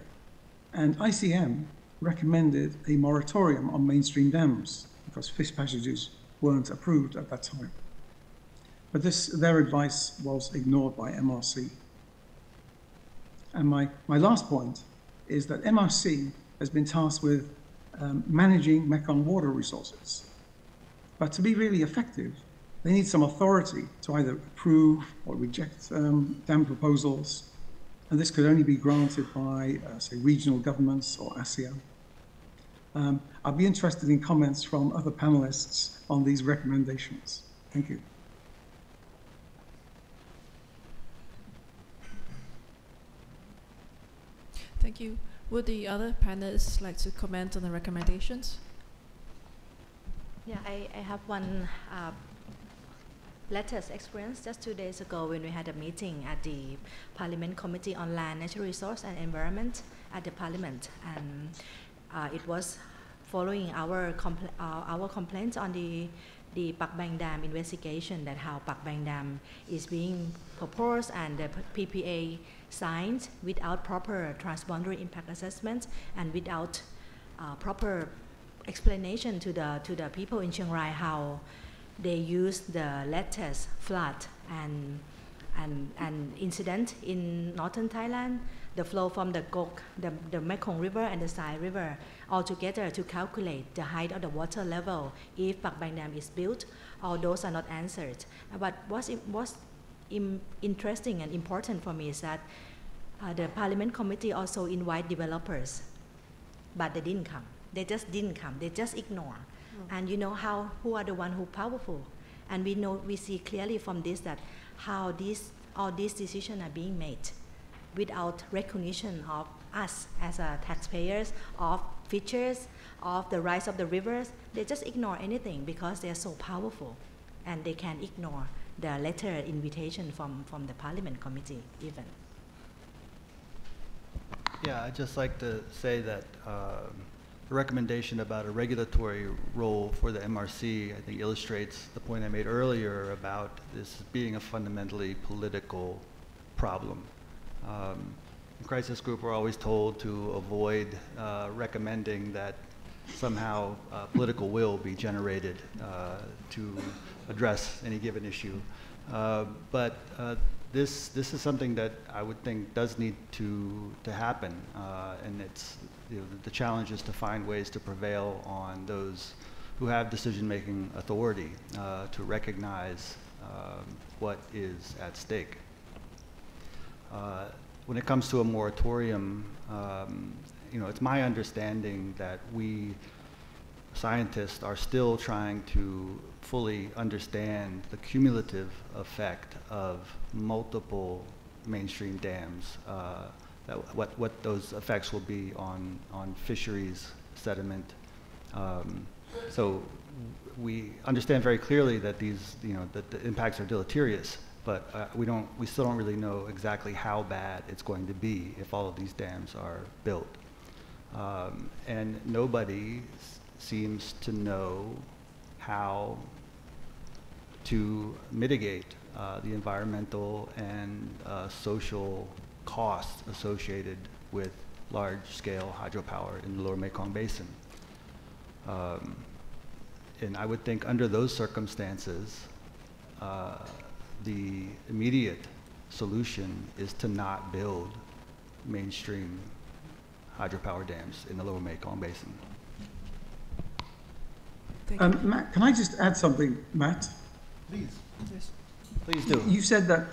and ICM recommended a moratorium on mainstream dams because fish passages weren't approved at that time. But their advice was ignored by MRC. And my last point is that MRC has been tasked with managing Mekong water resources. But to be really effective, they need some authority to either approve or reject dam proposals. And this could only be granted by, say, regional governments or ASEAN. I'll be interested in comments from other panelists on these recommendations. Thank you. Thank you. Would the other panelists like to comment on the recommendations? Yeah, I have one latest experience just 2 days ago when we had a meeting at the Parliament Committee on Land, Natural Resource and Environment at the Parliament, and it was following our complaints on the the Pak Bang Dam investigation, that how Pak Bang Dam is being proposed and the PPA signed without proper transboundary impact assessment and without proper explanation to the people in Chiang Rai how they use the latest flood and incident in northern Thailand, the flow from the Gok, the Mekong River and the Sai River all together to calculate the height of the water level if Pak Bang Dam is built. All those are not answered. But what's interesting and important for me is that the Parliament Committee also invite developers, but they didn't come. They just didn't come. They just ignore. And you know who are the one who powerful. And we see clearly from this that how all these decisions are being made without recognition of us as taxpayers, of features, of the rise of the rivers. They just ignore anything because they are so powerful, and they can ignore the letter invitation from the Parliament Committee even. Yeah, I'd just like to say that the recommendation about a regulatory role for the MRC, I think, illustrates the point I made earlier about this being a fundamentally political problem. In crisis group, we're always told to avoid recommending that somehow political will be generated to address any given issue. But this is something that I would think does need to happen, and it's, you know, the challenge is to find ways to prevail on those who have decision-making authority to recognize what is at stake. When it comes to a moratorium, you know, it's my understanding that we scientists are still trying to fully understand the cumulative effect of multiple mainstream dams, what those effects will be on fisheries, sediment. So we understand very clearly that these, you know, that the impacts are deleterious, but we still don't really know exactly how bad it's going to be if all of these dams are built. And nobody seems to know how to mitigate the environmental and social costs associated with large-scale hydropower in the Lower Mekong Basin. And I would think under those circumstances, the immediate solution is to not build mainstream hydropower dams in the Lower Mekong Basin. Matt, can I just add something, Matt? Please. Yes. Please do. You said that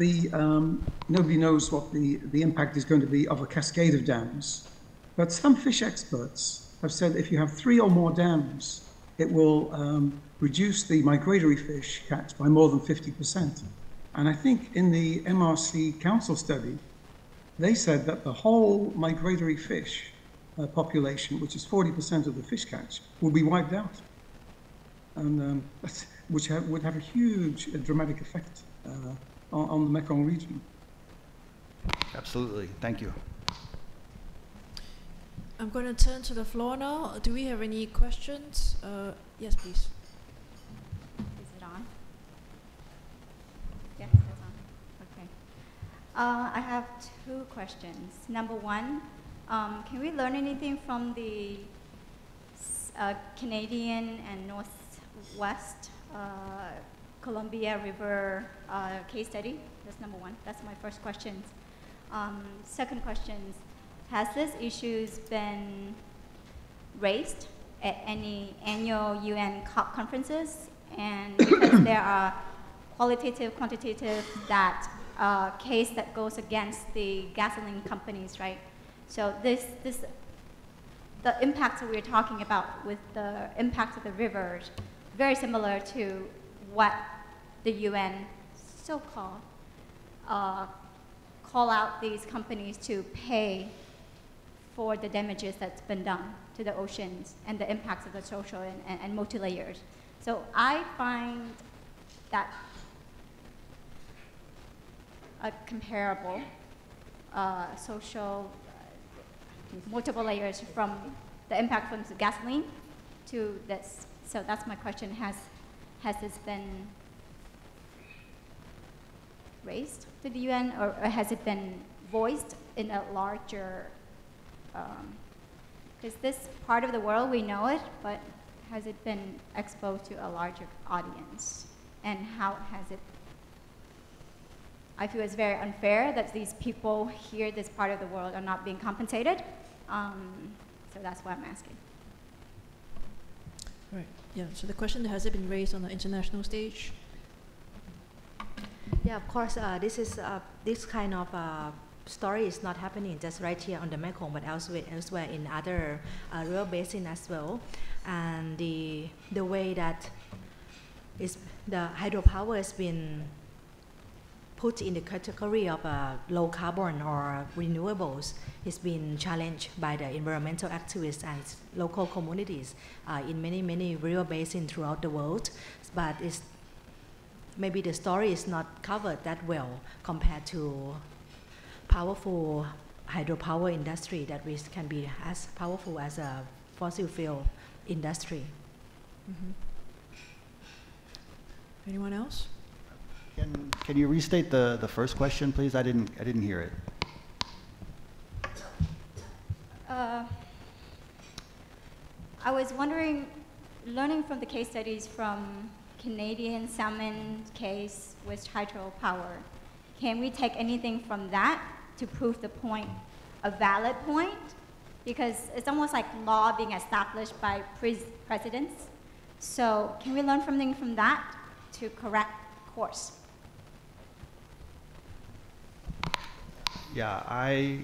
nobody knows what the impact is going to be of a cascade of dams, but some fish experts have said if you have 3 or more dams, it will reduce the migratory fish catch by more than 50%. And I think in the MRC Council study, they said that the whole migratory fish population, which is 40% of the fish catch, will be wiped out, and which would have a huge dramatic effect on the Mekong region. Absolutely. Thank you. I'm going to turn to the floor now. Do we have any questions? Yes, please. Is it on? Yes, it's on. Okay. I have 2 questions. Number 1, can we learn anything from the Canadian and Northwest Columbia River case study? That's number 1. That's my first question. Second question, has this issues been raised at any annual UN COP conferences? And because there are qualitative, quantitative, that case that goes against the gasoline companies, right? So the impacts that we're talking about with the impact of the rivers, very similar to what the UN so-called call out these companies to pay for the damages that's been done to the oceans and the impacts of the social and multi-layers. So I find that a comparable social multiple layers from the impact from the gasoline to this. So that's my question. has this been raised to the UN, or has it been voiced in a larger, because this part of the world, we know it, but has it been exposed to a larger audience? And how has it, I feel it's very unfair that these people here, this part of the world, are not being compensated. So that's why I'm asking. Right, yeah, so the question, has it been raised on the international stage? Yeah, of course, this kind of story is not happening just right here on the Mekong, but elsewhere in other river basin as well. And the way that the hydropower has been put in the category of low carbon or renewables is been challenged by the environmental activists and local communities in many river basins throughout the world. But maybe the story is not covered that well compared to powerful hydropower industry that can be as powerful as a fossil fuel industry. Mm-hmm. Anyone else? Can you restate the first question, please? I didn't hear it. I was wondering, learning from the case studies from Canadian salmon case with hydropower, can we take anything from that to prove the point, a valid point? Because it's almost like law being established by presidents. So can we learn something from that to correct course? Yeah, I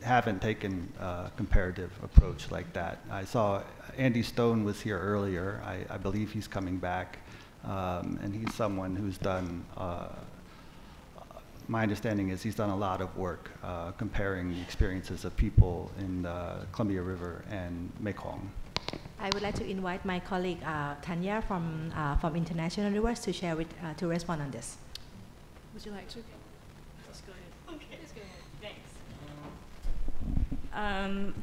haven't taken a comparative approach like that. I saw Andy Stone was here earlier. I believe he's coming back. And he's someone who's done, my understanding is he's done a lot of work comparing the experiences of people in the Columbia River and Mekong. I would like to invite my colleague Tanya from International Rivers to share to respond on this. Would you like to? Let's go ahead. Okay. Let's go ahead. Thanks.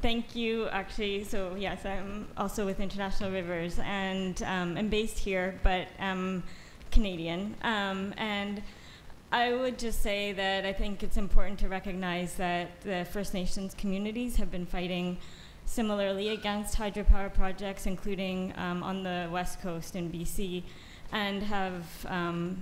Thank you, actually. So yes, I'm also with International Rivers, and I'm based here, but I'm Canadian. And I would just say that I think it's important to recognize that the First Nations communities have been fighting similarly against hydropower projects, including on the West Coast in BC, and have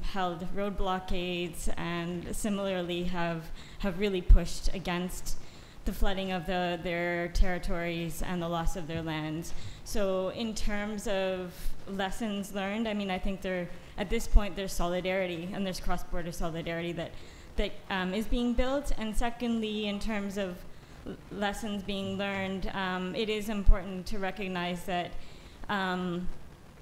held road blockades, and similarly have really pushed against the flooding of their territories and the loss of their lands. So in terms of lessons learned, I mean, I think at this point there's solidarity, and there's cross-border solidarity that is being built. And secondly, in terms of lessons being learned, it is important to recognize that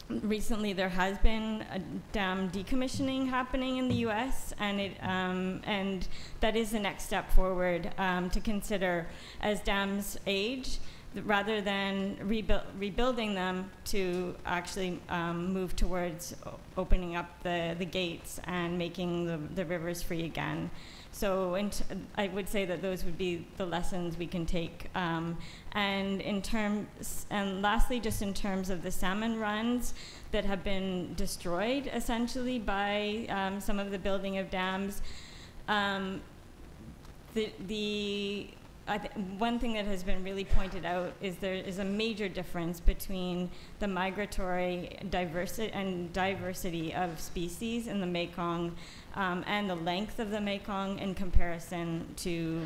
recently there has been a dam decommissioning happening in the U.S., and that is the next step forward to consider as dams age, rather than rebuilding them, to actually move towards opening up the gates and making the rivers free again. So I would say that those would be the lessons we can take. And lastly, just in terms of the salmon runs that have been destroyed essentially by some of the building of dams, one thing that has been really pointed out is there is a major difference between the migratory diversity of species in the Mekong and the length of the Mekong in comparison to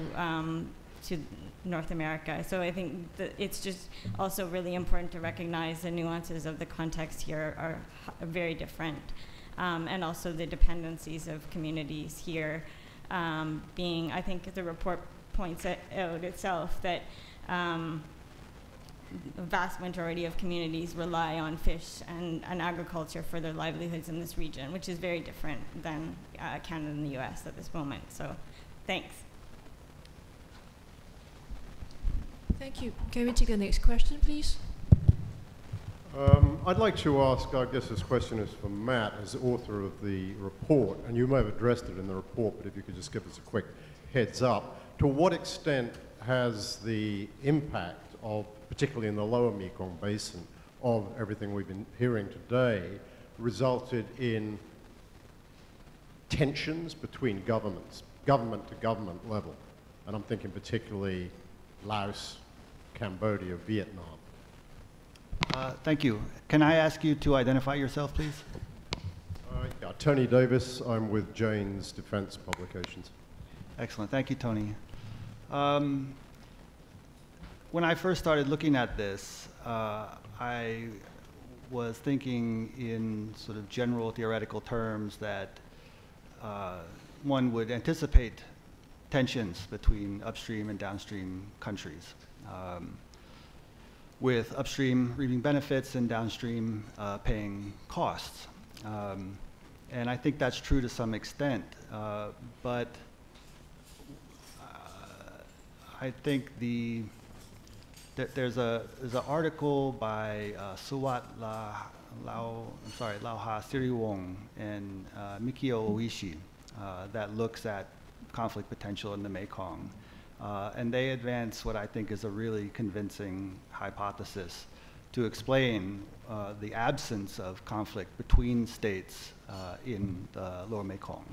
North America. So I think that it's just also really important to recognize the nuances of the context here are very different, and also the dependencies of communities here being, I think the report points out itself that the vast majority of communities rely on fish and agriculture for their livelihoods in this region, which is very different than Canada and the US at this moment. So thanks. Thank you. Can we take the next question, please? I'd like to ask, I guess this question is for Matt, as the author of the report, and you may have addressed it in the report, but if you could just give us a quick heads up. To what extent has the impact of, particularly in the Lower Mekong Basin, of everything we've been hearing today, resulted in tensions between governments, government to government level, and I'm thinking particularly Laos, Cambodia, Vietnam. Thank you. Can I ask you to identify yourself, please? Yeah, Tony Davis. I'm with Jane's Defense Publications. Excellent. Thank you, Tony. When I first started looking at this, I was thinking in sort of general theoretical terms that one would anticipate tensions between upstream and downstream countries, with upstream reaping benefits and downstream paying costs. And I think that's true to some extent, but I think there's an article by Suwat Lau Ha Siriwong and Mikio Oishi that looks at conflict potential in the Mekong. And they advance what I think is a really convincing hypothesis to explain the absence of conflict between states in the Lower Mekong.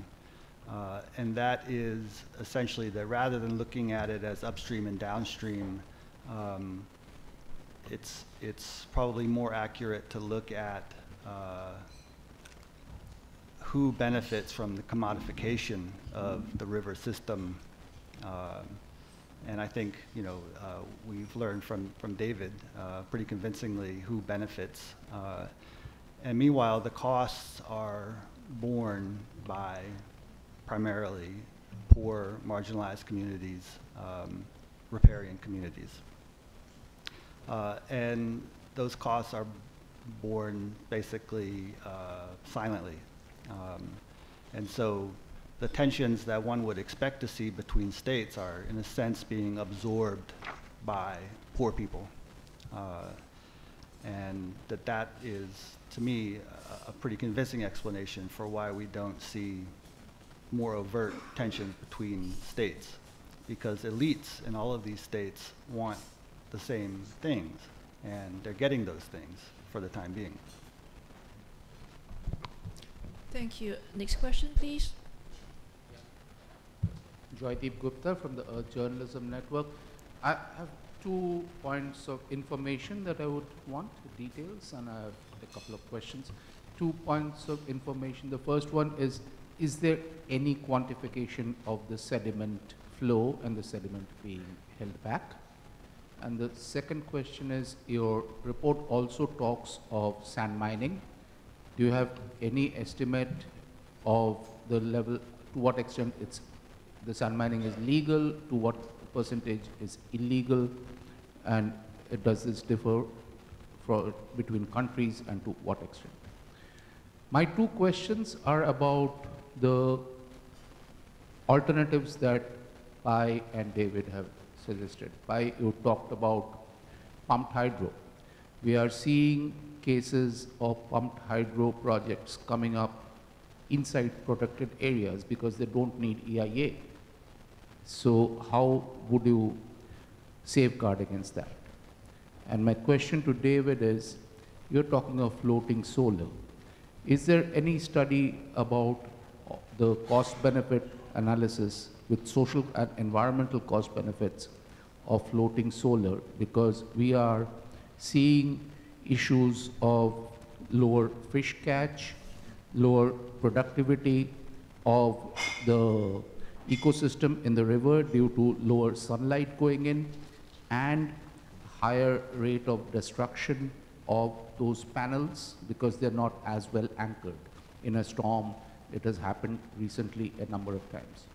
And that is essentially that rather than looking at it as upstream and downstream, it's probably more accurate to look at who benefits from the commodification of the river system. And I think, you know, we've learned from David pretty convincingly who benefits. And meanwhile, the costs are borne by primarily poor, marginalized communities, riparian communities. And those costs are borne basically silently. And so the tensions that one would expect to see between states are, in a sense, being absorbed by poor people. And that is, to me, a pretty convincing explanation for why we don't see more overt tensions between states. Because elites in all of these states want the same things, and they're getting those things for the time being. Thank you. Next question, please. Joydeep Gupta from the Earth Journalism Network. I have 2 points of information that I would want, details, and I have a couple of questions. 2 points of information. The first one is there any quantification of the sediment flow and the sediment being held back? And the second question is, your report also talks of sand mining. Do you have any estimate of the level, to what extent the sand mining is legal, to what percentage is illegal, and does this differ between countries, and to what extent? My 2 questions are about the alternatives that Pai and David have suggested. Pai, you talked about pumped hydro. We are seeing cases of pumped hydro projects coming up inside protected areas because they don't need EIA. So how would you safeguard against that? And my question to David is, you're talking of floating solar. Is there any study about the cost-benefit analysis with social and environmental cost benefits of floating solar? Because we are seeing issues of lower fish catch, lower productivity of the ecosystem in the river due to lower sunlight going in, and higher rate of destruction of those panels because they're not as well anchored. In a storm, it has happened recently a number of times.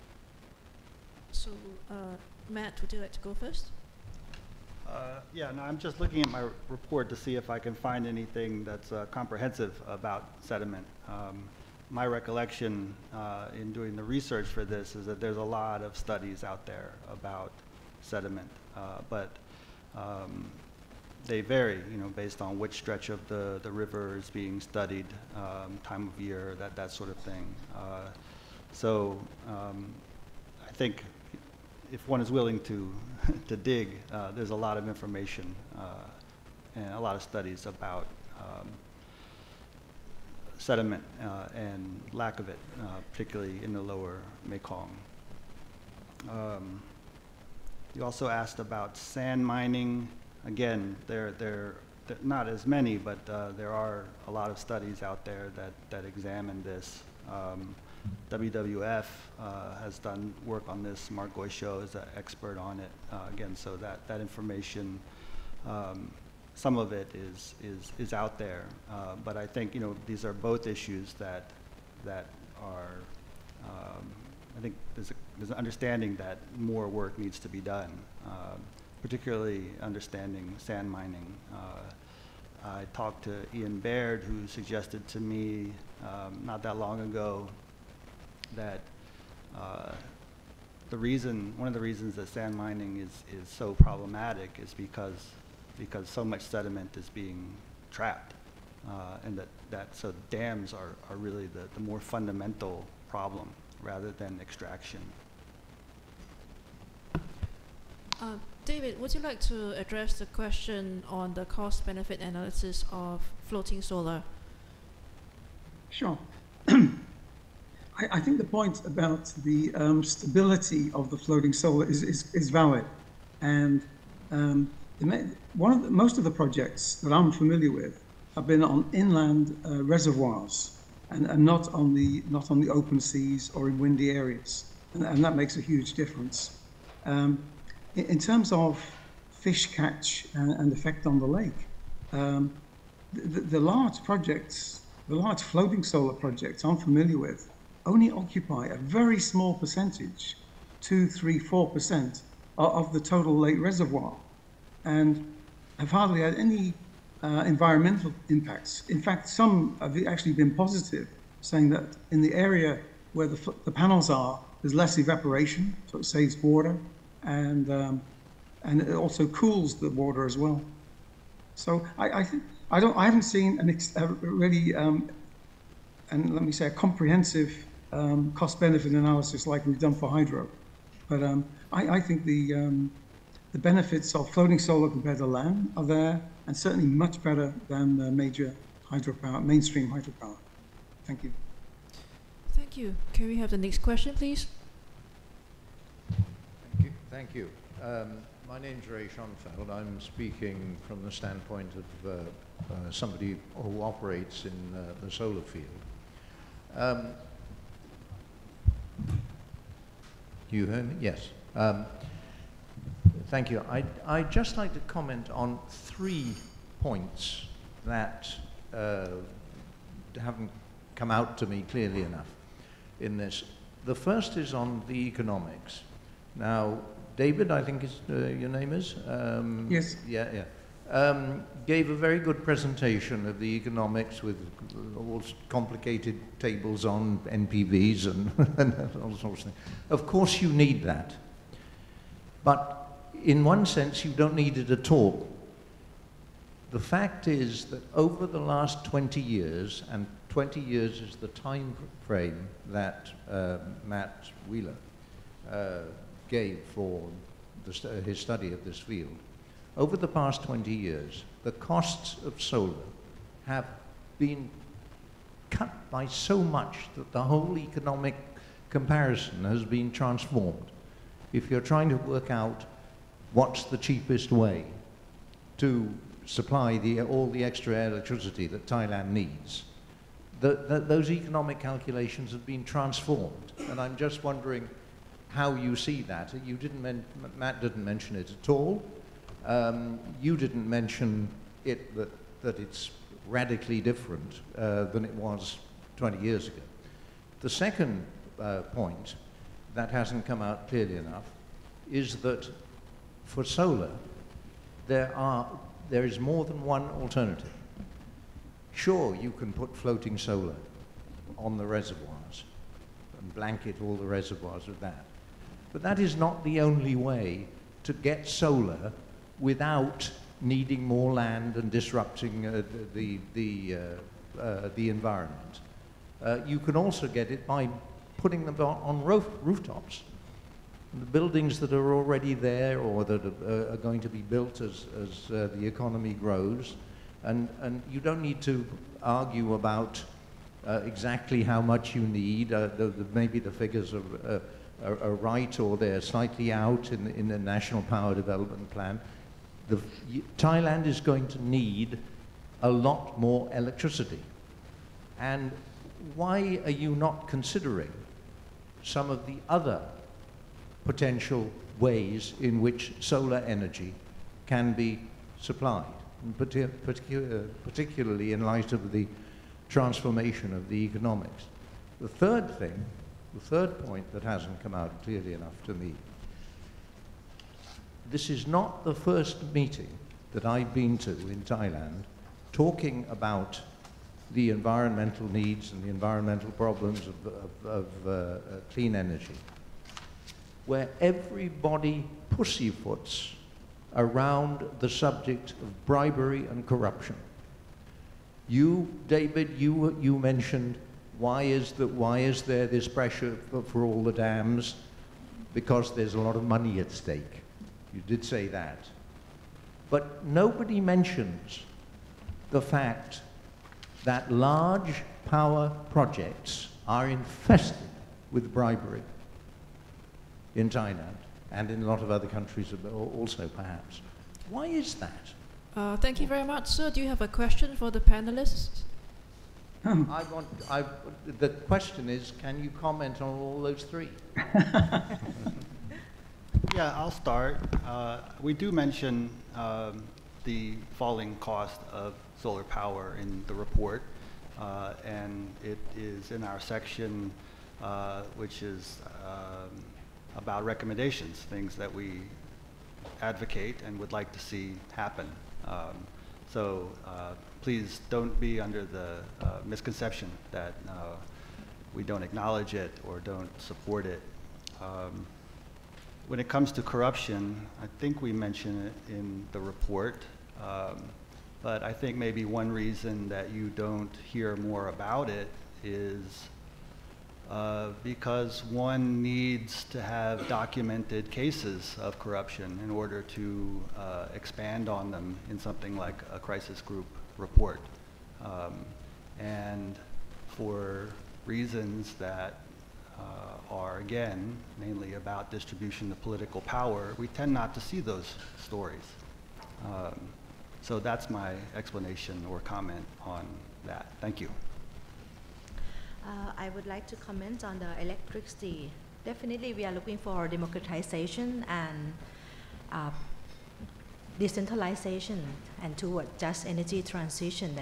So, Matt, would you like to go first? Yeah, no, I'm just looking at my report to see if I can find anything that's comprehensive about sediment. My recollection in doing the research for this is that there's a lot of studies out there about sediment, but they vary, you know, based on which stretch of the river is being studied, time of year, that sort of thing. So I think if one is willing to dig, there's a lot of information and a lot of studies about sediment and lack of it, particularly in the lower Mekong. You also asked about sand mining. Again, there not as many, but there are a lot of studies out there that examine this. WWF has done work on this. Mark Goisho is an expert on it. Again, so that information, some of it is out there. But I think these are both issues that are. I think there's an understanding that more work needs to be done, particularly understanding sand mining. I talked to Ian Baird, who suggested to me not that long ago that one of the reasons that sand mining is so problematic is because so much sediment is being trapped, and so dams are really the more fundamental problem rather than extraction. David, would you like to address the question on the cost-benefit analysis of floating solar? Sure. I think the point about the stability of the floating solar is valid, and most of the projects that I'm familiar with have been on inland reservoirs and not on the open seas or in windy areas, and that makes a huge difference. In terms of fish catch and effect on the lake, the large projects, the large floating solar projects I'm familiar with, only occupy a very small percentage, 2, 3, 4% of the total lake reservoir, and have hardly had any environmental impacts. In fact, some have actually been positive, saying that in the area where the panels are, there's less evaporation, so it saves water, and it also cools the water as well. So I haven't seen a really, and let me say, a comprehensive cost-benefit analysis like we've done for hydro. But I think the benefits of floating solar compared to land are there, and certainly much better than the major hydropower, mainstream hydropower. Thank you. Thank you. Can we have the next question, please? Thank you. My name's Ray Schonfeld. I'm speaking from the standpoint of somebody who operates in the solar field. You hear me? Yes. Thank you. I'd just like to comment on 3 points that haven't come out to me clearly enough in this. The first is on the economics. Now, David, I think your name is? Yes. Yeah. Gave a very good presentation of the economics with all complicated tables on NPVs and all sorts of things. Of course you need that. But in one sense, you don't need it at all. The fact is that over the last 20 years, and 20 years is the time frame that Matt Wheeler gave for his study of this field. Over the past 20 years, the costs of solar have been cut by so much that the whole economic comparison has been transformed. If you're trying to work out what's the cheapest way to supply all the extra electricity that Thailand needs, those economic calculations have been transformed. And I'm just wondering how you see that. Matt didn't mention it at all. You didn't mention it that it's radically different than it was 20 years ago. The second point that hasn't come out clearly enough is that for solar, there is more than one alternative. Sure, you can put floating solar on the reservoirs and blanket all the reservoirs with that. But that is not the only way to get solar without needing more land and disrupting the environment. You can also get it by putting them on rooftops. The buildings that are already there or that are going to be built as the economy grows. And you don't need to argue about exactly how much you need. Maybe the figures are right, or they're slightly out in the National Power Development Plan. Thailand is going to need a lot more electricity. And why are you not considering some of the other potential ways in which solar energy can be supplied, particularly in light of the transformation of the economics? The third thing, the third point that hasn't come out clearly enough to me, this is not the first meeting that I've been to in Thailand talking about the environmental needs and the environmental problems of clean energy, where everybody pussyfoots around the subject of bribery and corruption. You, David, you mentioned why is there this pressure for all the dams? Because there's a lot of money at stake. You did say that. But nobody mentions the fact that large power projects are infested with bribery in Thailand and in a lot of other countries also, perhaps. Why is that? Thank you very much. Sir, do you have a question for the panelists? The question is, can you comment on all those three? Yeah, I'll start. We do mention the falling cost of solar power in the report, and it is in our section which is about recommendations, things that we advocate and would like to see happen. So please don't be under the misconception that we don't acknowledge it or don't support it. When it comes to corruption, I think we mention it in the report, but I think maybe one reason that you don't hear more about it is because one needs to have documented cases of corruption in order to expand on them in something like a crisis group report. And for reasons that are, again, mainly about distribution of political power, we tend not to see those stories. So that's my explanation or comment on that. Thank you. I would like to comment on the electricity. Definitely we are looking for democratization and decentralization and toward just energy transition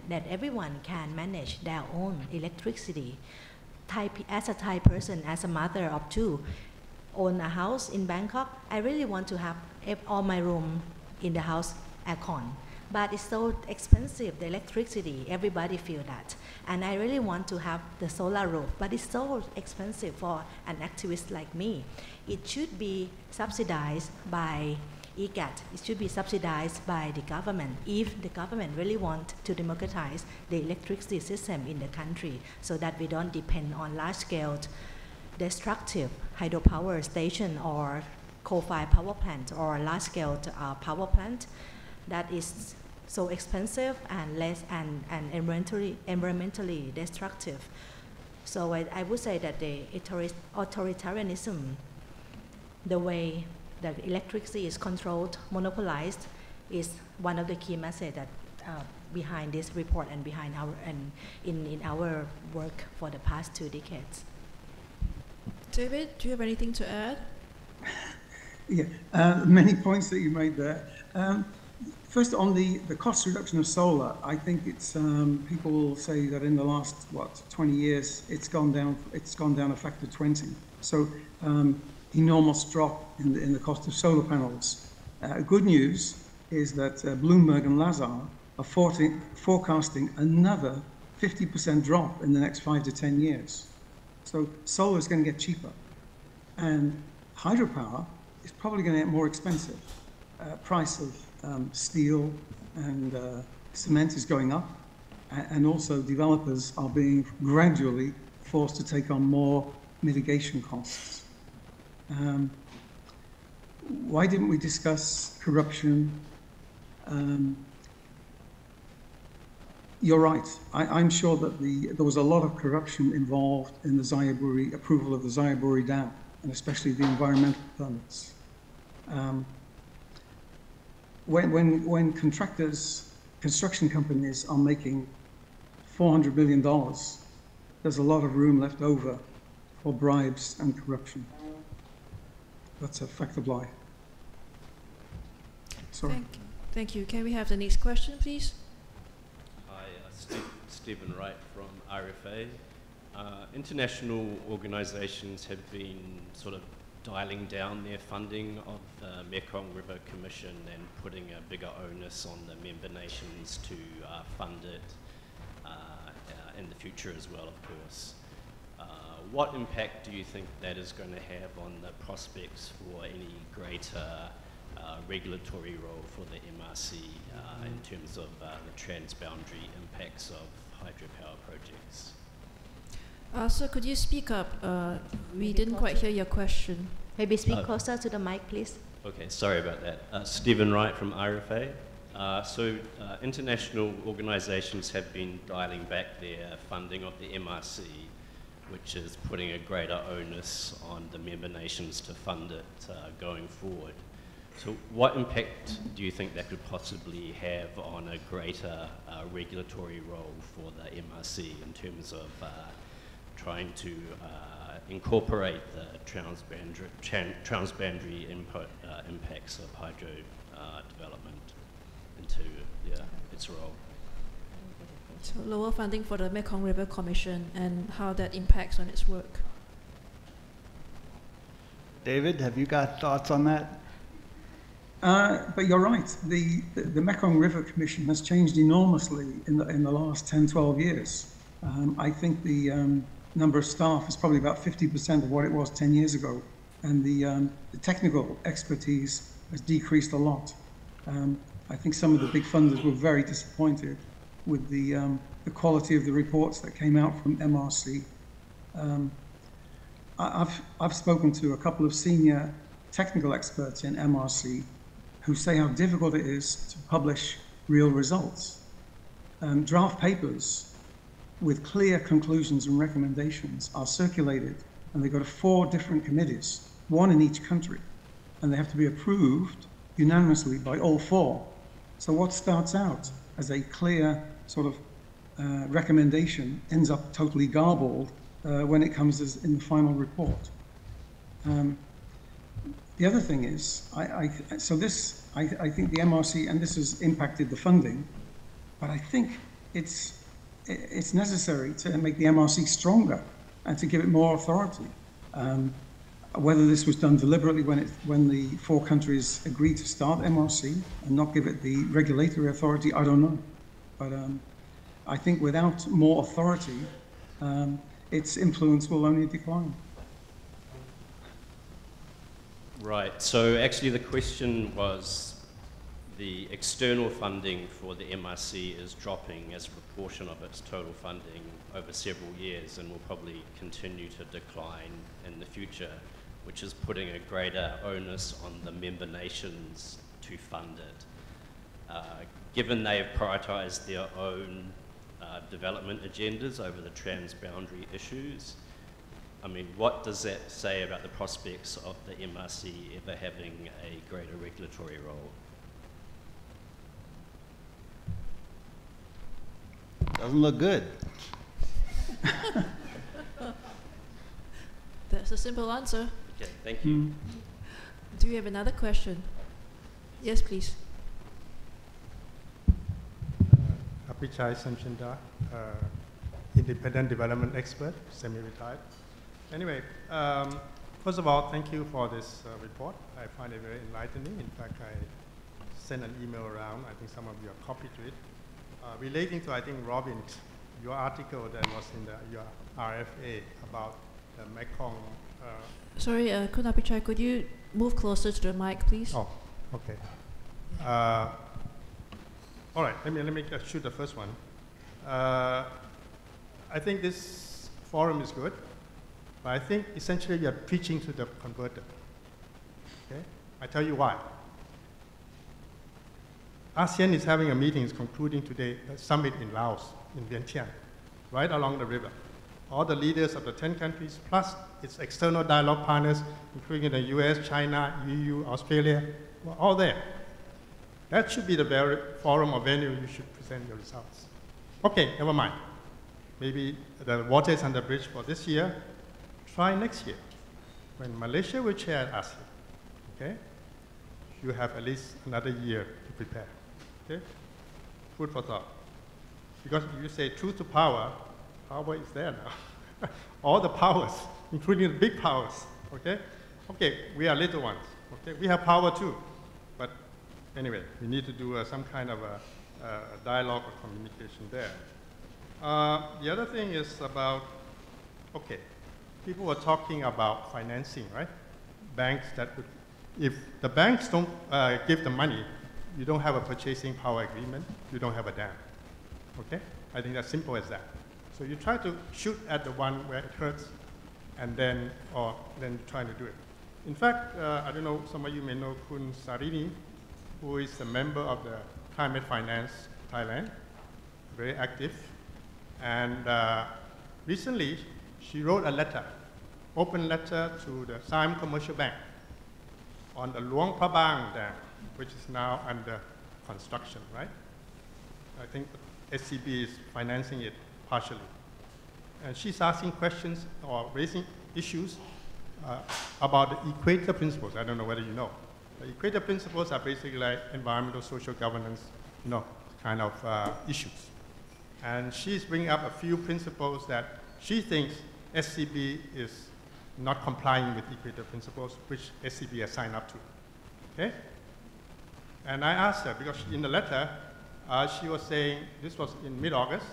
that everyone can manage their own electricity. As a Thai person, as a mother of two, own a house in Bangkok, I really want to have all my room in the house aircon. But it's so expensive, the electricity, everybody feel that. And I really want to have the solar roof, but it's so expensive for an activist like me. It should be subsidized by IGAT. It should be subsidized by the government if the government really want to democratize the electricity system in the country so that we don't depend on large-scale destructive hydropower station or coal-fired power plant or large-scale power plant that is so expensive and less and environmentally destructive. So I would say that the authoritarianism, the way that electricity is controlled, monopolized, is one of the key messages that behind this report and behind our in our work for the past 2 decades. David, do you have anything to add? Yeah, many points that you made there. First, on the cost reduction of solar, I think it's people will say that in the last 20 years it's gone down a factor 20. So enormous drop in the cost of solar panels. Good news is that Bloomberg and Lazar are forecasting another 50% drop in the next 5 to 10 years. So solar is going to get cheaper, and hydropower is probably going to get more expensive. Price of steel and cement is going up, and also developers are being gradually forced to take on more mitigation costs. Why didn't we discuss corruption? you're right. I'm sure that there was a lot of corruption involved in the Xayaburi approval of the Xayaburi Dam, and especially the environmental permits. When contractors, construction companies are making $400 million, there's a lot of room left over for bribes and corruption. That's a fact of life. Sorry. Thank you. Can we have the next question, please? Hi, Stephen Wright from RFA. International organizations have been sort of dialing down their funding of the Mekong River Commission and putting a bigger onus on the member nations to fund it in the future as well, of course. What impact do you think that is going to have on the prospects for any greater regulatory role for the MRC in terms of the transboundary impacts of hydropower projects? Sir, could you speak up? We didn't quite hear your question. Maybe speak closer to the mic, please. Okay, sorry about that. Stephen Wright from RFA. International organizations have been dialing back their funding of the MRC, which is putting a greater onus on the member nations to fund it going forward. So what impact do you think that could possibly have on a greater regulatory role for the MRC in terms of trying to incorporate the transboundary impacts of hydro development into its role? So lower funding for the Mekong River Commission and how that impacts on its work. David, have you got thoughts on that? But you're right. The Mekong River Commission has changed enormously in the last 10, 12 years. I think the number of staff is probably about 50% of what it was 10 years ago. And the technical expertise has decreased a lot. I think some of the big funders were very disappointed with the quality of the reports that came out from MRC. I've spoken to a couple of senior technical experts in MRC who say how difficult it is to publish real results. Draft papers with clear conclusions and recommendations are circulated, and they go to 4 different committees, 1 in each country, and they have to be approved unanimously by all 4. So what starts out as a clear sort of recommendation ends up totally garbled when it comes in the final report. The other thing is, I think the MRC, and this has impacted the funding, but I think it's necessary to make the MRC stronger and to give it more authority. Whether this was done deliberately when the 4 countries agreed to start MRC and not give it the regulatory authority, I don't know. But I think without more authority, its influence will only decline. Right, so actually the question was the external funding for the MRC is dropping as a proportion of its total funding over several years and will probably continue to decline in the future, which is putting a greater onus on the member nations to fund it. Given they have prioritized their own development agendas over the transboundary issues, I mean, what does that say about the prospects of the MRC ever having a greater regulatory role? Doesn't look good. That's a simple answer. Okay, thank you. Do you have another question? Yes, please. Apichai Samchinda, independent development expert, semi-retired. Anyway, first of all, thank you for this report. I find it very enlightening. In fact, I sent an email around. I think some of you are copied to it. Relating to, I think, Robin, your article that was in your RFA about the Mekong. Sorry, Kunapichai, could you move closer to the mic, please? Oh, okay. All right, let me shoot the first one. I think this forum is good, but I think essentially you're preaching to the converted. Okay? I tell you why. ASEAN is having a meeting, is concluding today, a summit in Laos, in Vientiane, right along the river. All the leaders of the 10 countries, plus its external dialogue partners, including the US, China, EU, Australia, were all there. That should be the very forum or venue you should present your results. Okay, never mind. Maybe the water is under the bridge for this year. Try next year, when Malaysia will chair ASEAN. Okay? You have at least another year to prepare. Okay? Food for thought. Because if you say truth to power, power is there now. All the powers, including the big powers. Okay? Okay, we are little ones. Okay? We have power too. But anyway, we need to do some kind of a dialogue or communication there. The other thing is about, okay, people were talking about financing, right? Banks that would, if the banks don't give the money, you don't have a purchasing power agreement, you don't have a dam, okay? I think that's simple as that. So you try to shoot at the one where it hurts, and then trying to do it. In fact, I don't know, some of you may know Kun Sarini, who is a member of the Climate Finance Thailand, very active. And recently, she wrote a letter, open letter to the Siam Commercial Bank on the Luang Prabang Dam, which is now under construction, right? I think SCB is financing it partially. And she's asking questions or raising issues about the Equator Principles. I don't know whether you know. The Equator Principles are basically like environmental, social governance, kind of issues. And she's bringing up a few principles that she thinks SCB is not complying with Equator Principles, which SCB has signed up to. Okay? And I asked her, because in the letter, she was saying, this was in mid-August,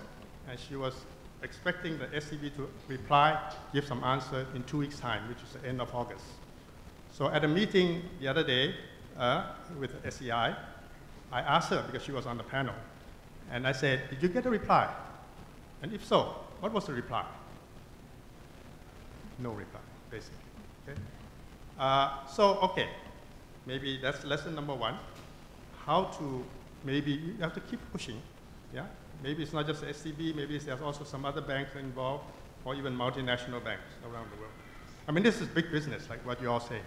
and she was expecting the SCB to reply, give some answer in 2 weeks' time, which is the end of August. So at a meeting the other day with SEI, I asked her, because she was on the panel, and I said, did you get a reply? And if so, what was the reply? No reply, basically. Okay? Okay, maybe that's lesson number one. How to, maybe you have to keep pushing, yeah? Maybe it's not just the SCB, maybe there's also some other banks involved, or even multinational banks around the world. I mean, this is big business, like what you all say.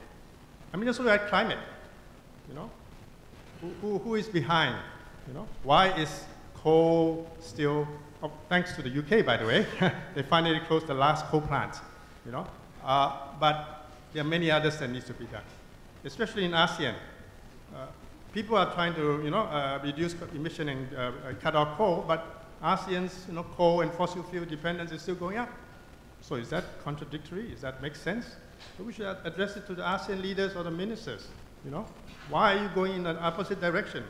I mean, also like climate, Who is behind, Why is coal still, thanks to the UK, by the way, they finally closed the last coal plant, but there are many others that need to be done, especially in ASEAN. People are trying to, reduce emission and cut off coal, but ASEAN's, coal and fossil fuel dependence is still going up. So is that contradictory? Does that make sense? So we should address it to the ASEAN leaders or the ministers. Why are you going in the opposite direction?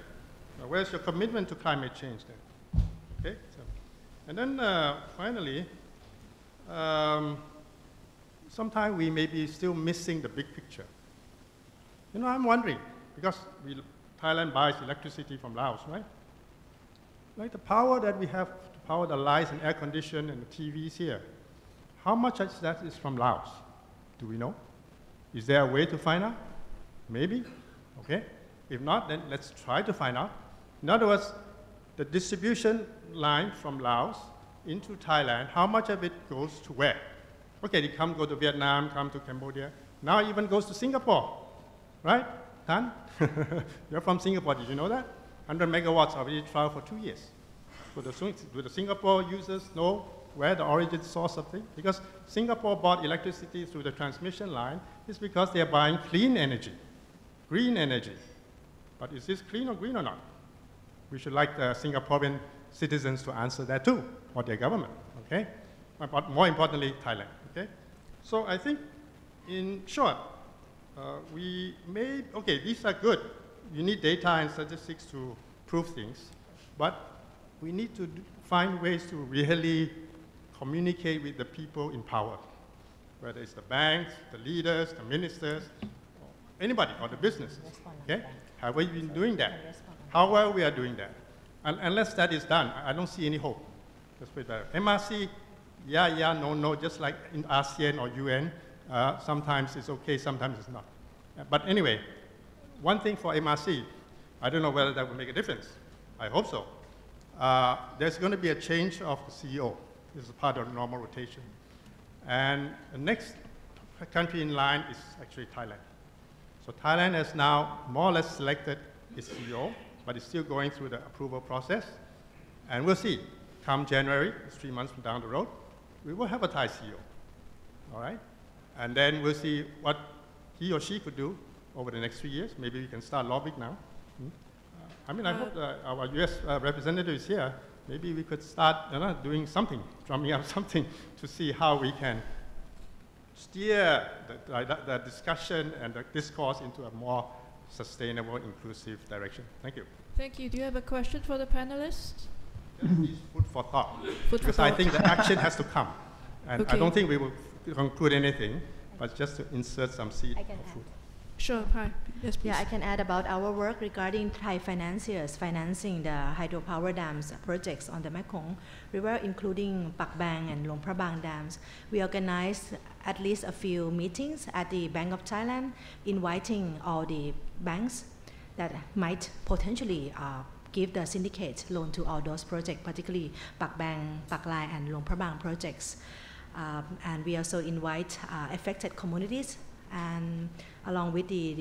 Where's your commitment to climate change then? Okay. So, and then finally, sometimes we may be still missing the big picture. I'm wondering, because Thailand buys electricity from Laos, right? Like the power that we have to power the lights and air condition and the TVs here, how much of that is from Laos? Do we know? Is there a way to find out? Maybe, okay? If not, then let's try to find out. In other words, the distribution line from Laos into Thailand, how much of it goes to where? Okay, it go to Vietnam, come to Cambodia. Now it even goes to Singapore, right? Tan? You're from Singapore, did you know that? 100 megawatts already trial for 2 years. So do the Singapore users know where the origin source of things? Because Singapore bought electricity through the transmission line is because they are buying clean energy, green energy. But is this clean or green or not? We should like the Singaporean citizens to answer that too, or their government, okay? But more importantly, Thailand, okay? So I think, in short, these are good. You need data and statistics to prove things, but we need to find ways to really communicate with the people in power, whether it's the banks, the leaders, the ministers, or anybody, or the businesses, okay? Have we been doing that? How well we are doing that? And unless that is done, I don't see any hope. Let's put it better. MRC, yeah, no, just like in ASEAN or UN, sometimes it's okay, sometimes it's not. But anyway, one thing for MRC, I don't know whether that will make a difference. I hope so. There's going to be a change of the CEO. This is part of normal rotation. And the next country in line is actually Thailand. So Thailand has now more or less selected its CEO, but it's still going through the approval process. And we'll see. Come January, it's 3 months from down the road, we will have a Thai CEO. All right? And then we'll see what he or she could do over the next 3 years. Maybe we can start lobbying now. I mean, I hope our US representative is here. Maybe we could start doing something, drumming up something to see how we can steer the discussion and the discourse into a more sustainable, inclusive direction. Thank you. Thank you. Do you have a question for the panelists? Food for thought. Because I think the action has to come. And I don't think we will conclude anything, but just to insert some seed of food. Sure, hi. Yes, please. Yeah, I can add about our work regarding Thai financiers financing the hydropower dams projects on the Mekong River, including Pak Bang and Luang Prabang dams. We organized at least a few meetings at the Bank of Thailand, inviting all the banks that might potentially give the syndicate loan to all those projects, particularly Pak Bang, Pak Lai, and Luang Prabang projects. And we also invite affected communities, and along with the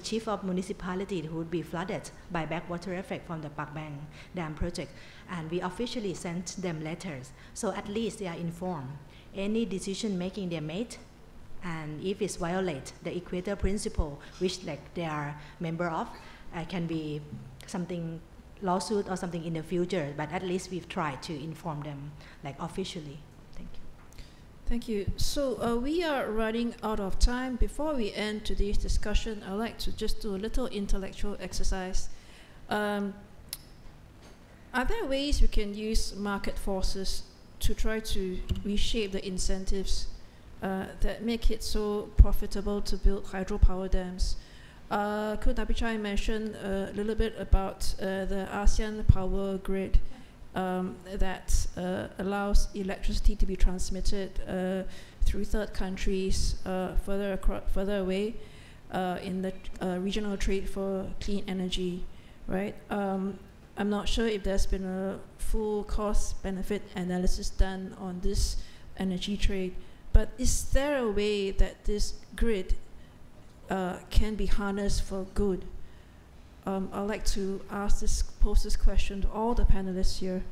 chief of municipality who would be flooded by backwater effect from the Pak Bang Dam project. And we officially sent them letters, so at least they are informed. Any decision making they made, and if it's violate the Equator Principle, which they are member of, can be something lawsuit or something in the future, but at least we've tried to inform them officially. Thank you. So we are running out of time. Before we end today's discussion, I'd like to just do a little intellectual exercise. Are there ways we can use market forces to try to reshape the incentives that make it so profitable to build hydropower dams? Could Napichai mention a little bit about the ASEAN power grid that allows electricity to be transmitted through third countries further away in the regional trade for clean energy, right? I'm not sure if there's been a full cost-benefit analysis done on this energy trade, but is there a way that this grid can be harnessed for good? I'd like to pose this question to all the panelists here.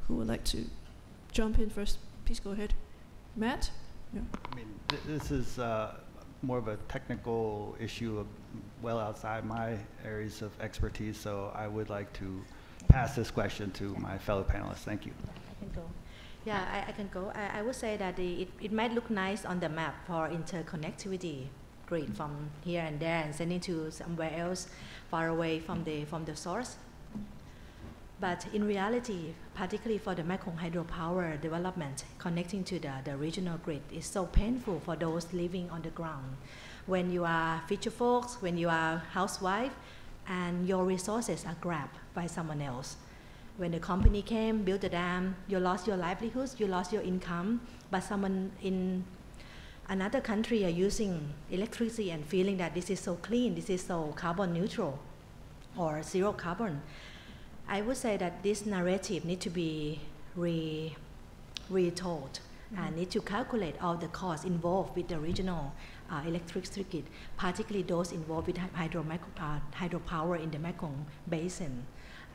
Who would like to jump in first? Please go ahead. Matt? Yeah. I mean, this is more of a technical issue well outside my areas of expertise, so I would like to pass this question to my fellow panelists. Thank you. I can go. Yeah, I can go. I would say that it might look nice on the map for interconnectivity grid from here and there and sending to somewhere else far away from the source. But in reality, particularly for the Mekong hydropower development, connecting to the regional grid is so painful for those living on the ground. When you are fisher folks, when you are housewife, and your resources are grabbed by someone else. When the company came, built the dam, you lost your livelihoods, you lost your income, but someone in another country are using electricity and feeling that this is so clean, this is so carbon neutral or zero carbon. I would say that this narrative needs to be retold and need to calculate all the costs involved with the regional electricity grid, particularly those involved with hydropower in the Mekong basin.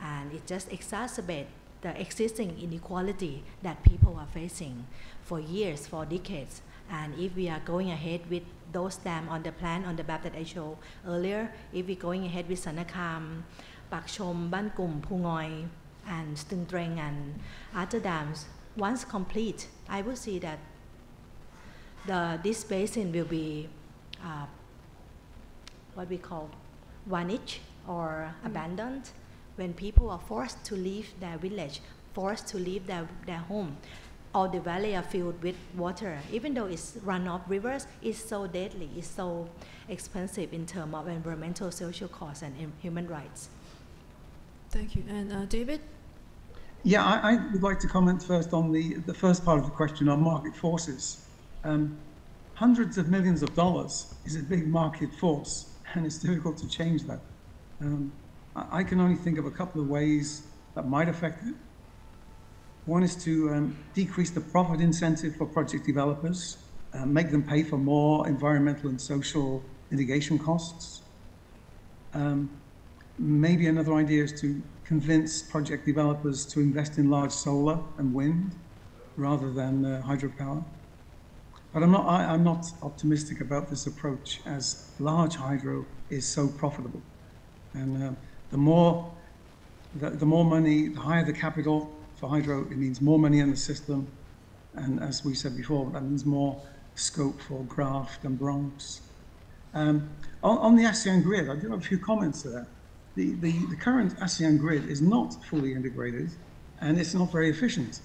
And it just exacerbates the existing inequality that people are facing for years, for decades. And if we are going ahead with those dams on the plan, on the map that I showed earlier, if we're going ahead with Sanakam, Pak Chom, Ban Kum, Pungoy, and Stung Treng, and other dams, once complete, I will see that this basin will be what we call vanished or abandoned, when people are forced to leave their village, forced to leave their home. All the valley are filled with water. Even though it's runoff rivers, it's so deadly, it's so expensive in terms of environmental, social costs, and human rights. Thank you. And David? Yeah, I would like to comment first on the first part of the question on market forces. Hundreds of millions of dollars is a big market force. and it's difficult to change that. I can only think of a couple of ways that might affect it. One is to decrease the profit incentive for project developers, make them pay for more environmental and social mitigation costs. Maybe another idea is to convince project developers to invest in large solar and wind rather than hydropower. But I'm not optimistic about this approach, as large hydro is so profitable. And the more money, the higher the capital for hydro, it means more money in the system. And as we said before, that means more scope for graft and bronze. On the ASEAN grid, I do have a few comments there. The current ASEAN grid is not fully integrated, and it's not very efficient.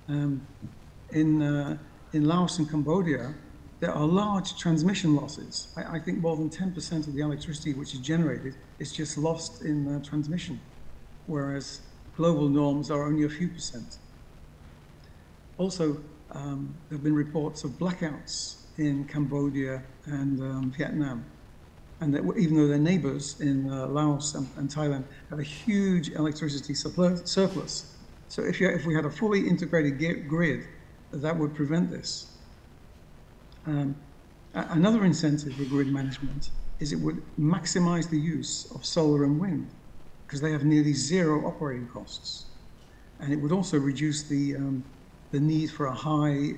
In Laos and Cambodia, there are large transmission losses. I think more than 10% of the electricity which is generated is just lost in transmission, whereas global norms are only a few percent. Also, there have been reports of blackouts in Cambodia and Vietnam, and that even though they're neighbors in Laos and Thailand have a huge electricity surplus. So if we had a fully integrated grid, that would prevent this. Another incentive for grid management is it would maximize the use of solar and wind, because they have nearly zero operating costs. And it would also reduce the need for a high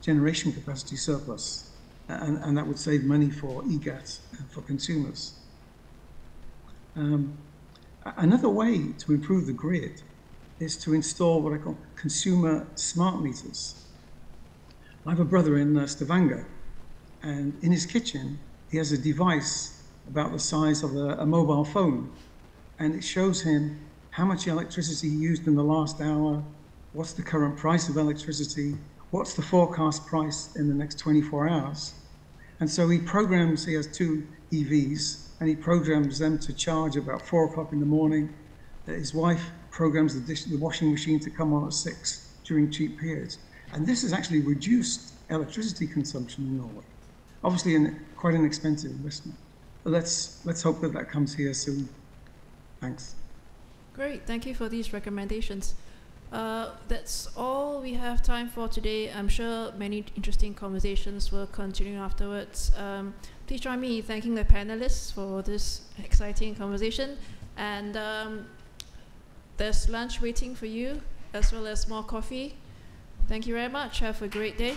generation capacity surplus. And that would save money for EGAT and for consumers. Another way to improve the grid is to install what I call consumer smart meters. I have a brother in Stavanger, and in his kitchen, he has a device about the size of a mobile phone, and it shows him how much electricity he used in the last hour, what's the current price of electricity, what's the forecast price in the next 24 hours. And so he has 2 EVs, and he programs them to charge about 4 o'clock in the morning. His wife programs the washing machine to come on at 6 during cheap periods. And this has actually reduced electricity consumption in Norway. Obviously, quite an expensive investment. But let's hope that comes here soon. Thanks. Great, thank you for these recommendations. That's all we have time for today. I'm sure many interesting conversations will continue afterwards. Please join me in thanking the panelists for this exciting conversation. And there's lunch waiting for you, as well as more coffee. Thank you very much. Have a great day.